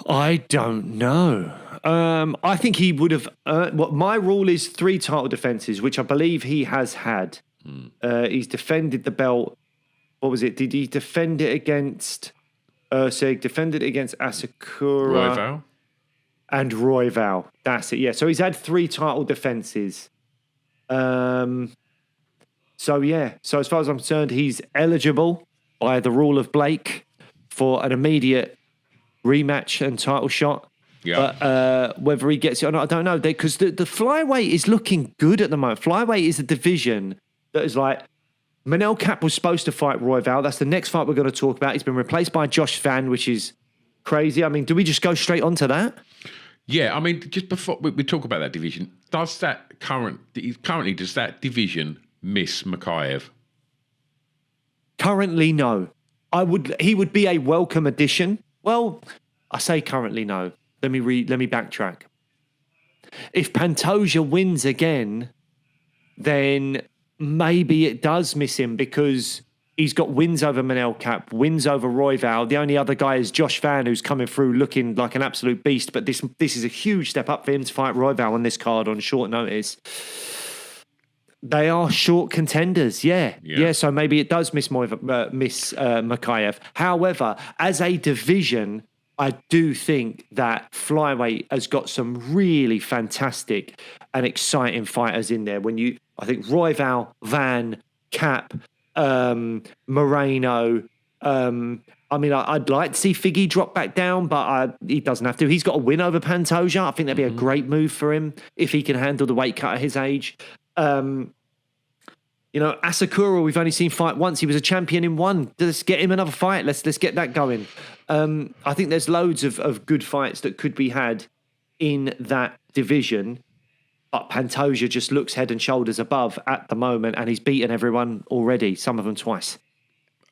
I don't know. I think he would have... my rule is 3 title defences, which I believe he has had. He's defended the belt. What was it? Did he defend it against Erceg, defended against Asakura. Royval. And Royval. That's it. Yeah. So he's had 3 title defenses. So yeah. So as far as I'm concerned, he's eligible by the rule of Blake for an immediate rematch and title shot. Yeah. But whether he gets it or not, I don't know. Because the flyweight is looking good at the moment. Flyweight is a division that is like, Manel Kape was supposed to fight Royval. That's the next fight we're going to talk about. He's been replaced by Josh Van, which is crazy. I mean, do we just go straight on to that? Yeah, I mean, just before we talk about that division, does that division miss Makayev? Currently, no. He would be a welcome addition. Well, I say currently no. Let me backtrack. If Pantoja wins again, then maybe it does miss him because he's got wins over Manel Kape, wins over Royval. The only other guy is Josh Van, who's coming through looking like an absolute beast. But this is a huge step up for him to fight Royval on this card on short notice. They are short contenders, yeah. So maybe it does miss Makayev. However, as a division, I do think that flyweight has got some really fantastic and exciting fighters in there. I think Royval, Van, Kape, Moreno. I'd like to see Figgy drop back down, but he doesn't have to. He's got a win over Pantoja. I think that'd be a great move for him if he can handle the weight cut at his age. Asakura, we've only seen fight once. He was a champion in one. Let's get him another fight. Let's get that going. I think there's loads of good fights that could be had in that division. But Pantoja just looks head and shoulders above at the moment, and he's beaten everyone already, some of them twice.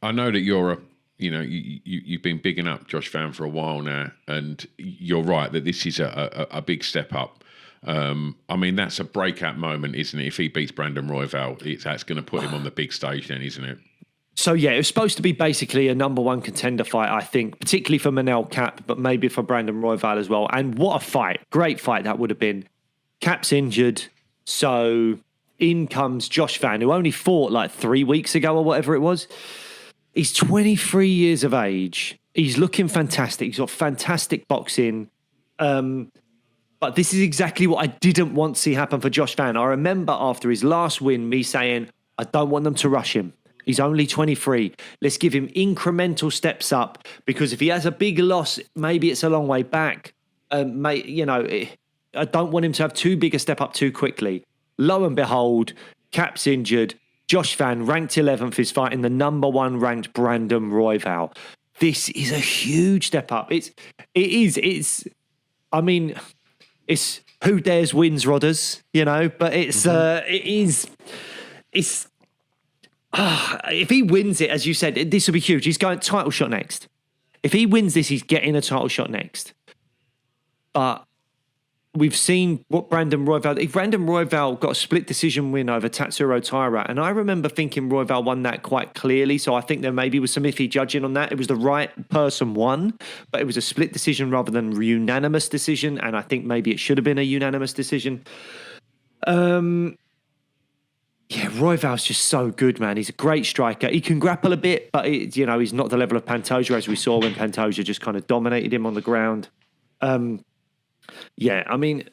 I know that you've been bigging up Josh Van for a while now, and you're right that this is a big step up. That's a breakout moment, isn't it? If he beats Brandon Royval, that's going to put him on the big stage then, isn't it? So, yeah, it was supposed to be basically a number one contender fight, I think, particularly for Manel Kape, but maybe for Brandon Royval as well. And what a fight. Great fight that would have been. Kape's injured, so in comes Josh Van, who only fought like 3 weeks ago or whatever it was. He's 23 years of age. He's looking fantastic. He's got fantastic boxing. But this is exactly what I didn't want to see happen for Josh Van. I remember after his last win, me saying, I don't want them to rush him. He's only 23. Let's give him incremental steps up, because if he has a big loss, maybe it's a long way back. I don't want him to have too big a step up too quickly. Lo and behold, Kape's injured. Josh Van, ranked 11th, is fighting the number 1 ranked Brandon Royval. This is a huge step up. It's who dares wins, Rodders, but if he wins it, as you said, this will be huge. He's going title shot next. If he wins this, he's getting a title shot next. But we've seen what Brandon Royval got a split decision win over Tatsuro Taira, and I remember thinking Royval won that quite clearly, so I think there maybe was some iffy judging on that. It was the right person won, but it was a split decision rather than a unanimous decision, and I think maybe it should have been a unanimous decision. Royval's just so good, man. He's a great striker. He can grapple a bit, but he's not the level of Pantoja, as we saw when Pantoja just kind of dominated him on the ground.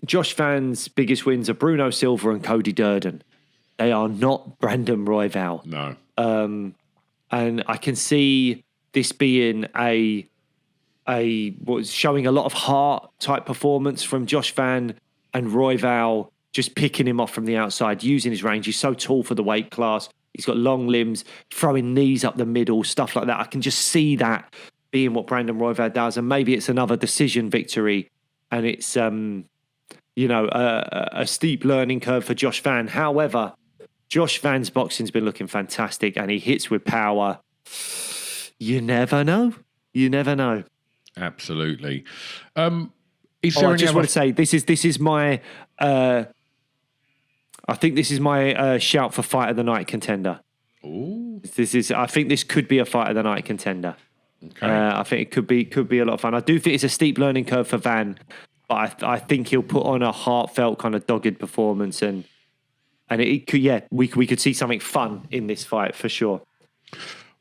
Josh Van's biggest wins are Bruno Silva and Cody Durden. They are not Brandon Royval. No. And I can see this being showing a lot of heart type performance from Josh Van, and Royval just picking him off from the outside, using his range. He's so tall for the weight class. He's got long limbs, throwing knees up the middle, stuff like that. I can just see that being what Brandon Royval does, and maybe it's another decision victory. And it's, a steep learning curve for Josh Van. However, Josh Van's boxing's been looking fantastic, and he hits with power. You never know. Absolutely. I just want to say, this is my, I think this is my shout for fight of the night contender. Ooh. I think this could be a fight of the night contender. Okay. I think it could be a lot of fun. I do think it's a steep learning curve for Van, but I think he'll put on a heartfelt kind of dogged performance, and it could, we could see something fun in this fight for sure.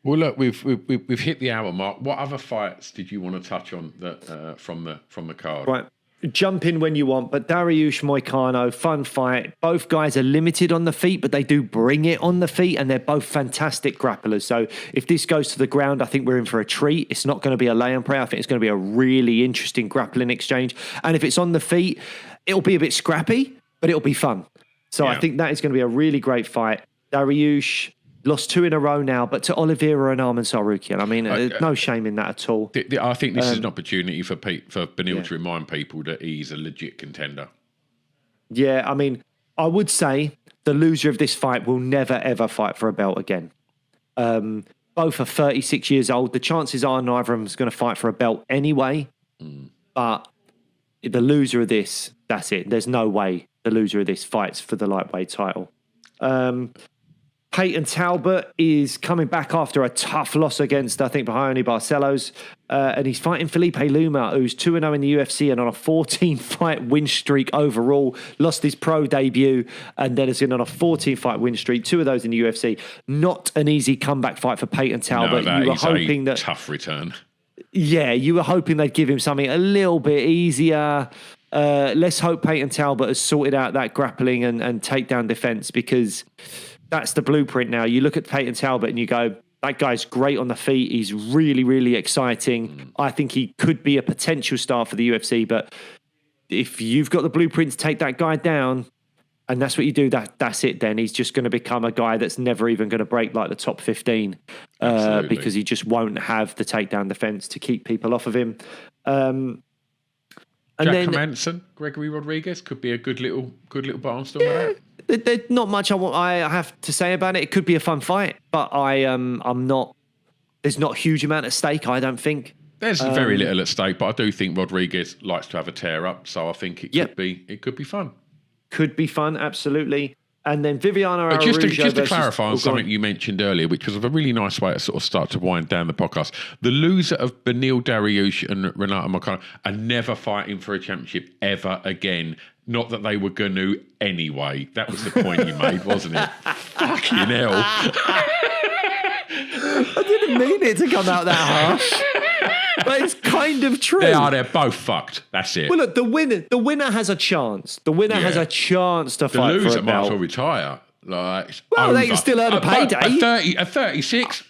Well, look, we've hit the hour mark. What other fights did you want to touch on that from the card? Right. Jump in when you want, but Dariush Moicano, fun fight. Both guys are limited on the feet, but they do bring it on the feet, and they're both fantastic grapplers. So if this goes to the ground, I think we're in for a treat. It's not going to be a lay and pray. I think it's going to be a really interesting grappling exchange. And if it's on the feet, it'll be a bit scrappy, but it'll be fun. So I think that is going to be a really great fight. Dariush lost 2 in a row now, but to Oliveira and Arman Sarukian. I mean, no shame in that at all. I think this is an opportunity for Beneil to remind people that he's a legit contender. Yeah, I mean, I would say the loser of this fight will never, ever fight for a belt again. Both are 36 years old. The chances are neither of them is going to fight for a belt anyway. But the loser of this, that's it. There's no way the loser of this fights for the lightweight title. Peyton Talbot is coming back after a tough loss against, I think, Bahani Barcelos. And he's fighting Felipe Luma, who's 2-0 in the UFC and on a 14-fight win streak overall. Lost his pro debut and then is in on a 14-fight win streak. 2 of those in the UFC. Not an easy comeback fight for Peyton Talbot. No, you were hoping that tough return. Yeah, you were hoping they'd give him something a little bit easier. Let's hope Peyton Talbot has sorted out that grappling and takedown defense, because that's the blueprint now. You look at Peyton Talbot and you go, that guy's great on the feet. He's really, really exciting. I think he could be a potential star for the UFC, but if you've got the blueprint to take that guy down, and that's what you do, that's it then. He's just going to become a guy that's never even going to break like the top 15 because he just won't have the takedown defense to keep people off of him. Jack Hermanson, Gregory Rodriguez could be a good little barnstormer. There's not much I have to say about it. It could be a fun fight, but I'm not. There's not a huge amount at stake, I don't think. There's very little at stake, but I do think Rodriguez likes to have a tear up, so I think it could be fun. Could be fun, absolutely. And then Viviana Araújo just to clarify on something you mentioned earlier, which was a really nice way to sort of start to wind down the podcast. The loser of Beneil Dariush and Renato Moicano are never fighting for a championship ever again. Not that they were going to anyway. That was the point you made, wasn't it? Fucking hell. I didn't mean it to come out that harsh. But it's kind of true. They're both fucked. That's it. Well, look, the winner has a chance. The winner has a chance to fight for a belt. The loser might as well retire. They can still earn a payday. At 36.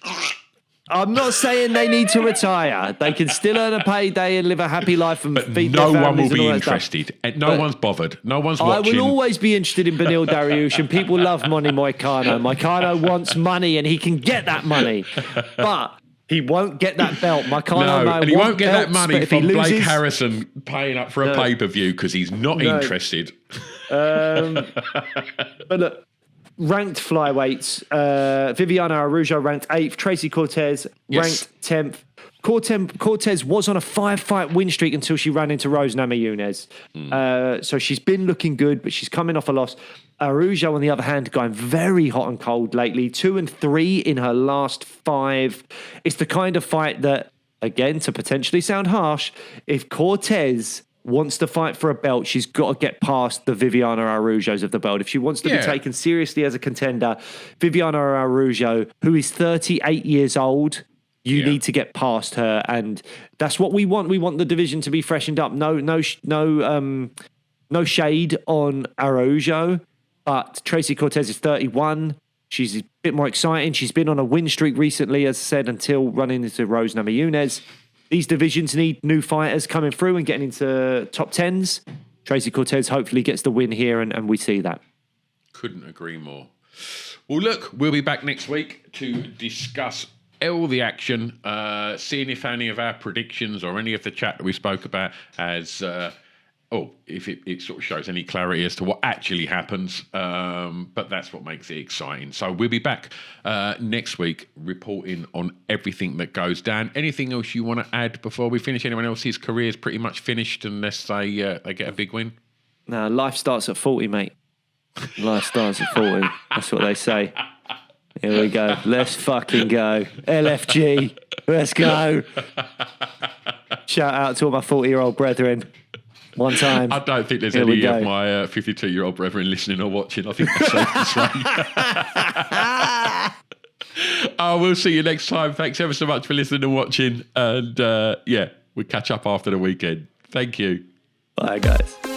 I'm not saying they need to retire. They can still earn a payday and live a happy life and feed their families. No one will be interested. No one's bothered. No one's watching. I will always be interested in Beneil Dariush, and people love Money Moicano. Moicano wants money, and he can get that money. But he won't get that belt. And he won't get that money from Blake Harrison paying up for a pay-per-view because he's not interested. But look, ranked flyweights. Viviana Araújo ranked 8th. Tracy Cortez ranked 10th. Cortez was on a 5-fight win streak until she ran into Rose Namajunas. So she's been looking good, but she's coming off a loss. Araújo, on the other hand, going very hot and cold lately. 2-3 in her last 5. It's the kind of fight that, again, to potentially sound harsh, if Cortez wants to fight for a belt, she's got to get past the Viviana Araújos of the belt. If she wants to be taken seriously as a contender, Viviana Araújo, who is 38 years old, you need to get past her, and that's what we want. We want the division to be freshened up. No shade on Araújo, but Tracy Cortez is 31. She's a bit more exciting. She's been on a win streak recently, as I said, until running into Rose Namajunas. These divisions need new fighters coming through and getting into top 10s. Tracy Cortez hopefully gets the win here, and we see that. Couldn't agree more. Well, look, we'll be back next week to discuss all the action, seeing if any of our predictions or any of the chat that we spoke about has, if it sort of shows any clarity as to what actually happens. But that's what makes it exciting. So we'll be back next week reporting on everything that goes down. Anything else you want to add before we finish? Anyone else's career is pretty much finished unless they get a big win? No, life starts at 40, mate. Life starts at 40. That's what they say. Here we go. Let's fucking go. LFG. Let's go. Shout out to all my 40-year-old brethren. One time. I don't think there's any of my 52-year-old brethren listening or watching. I think that's safe to say. We'll see you next time. Thanks ever so much for listening and watching. And we'll catch up after the weekend. Thank you. Bye, guys.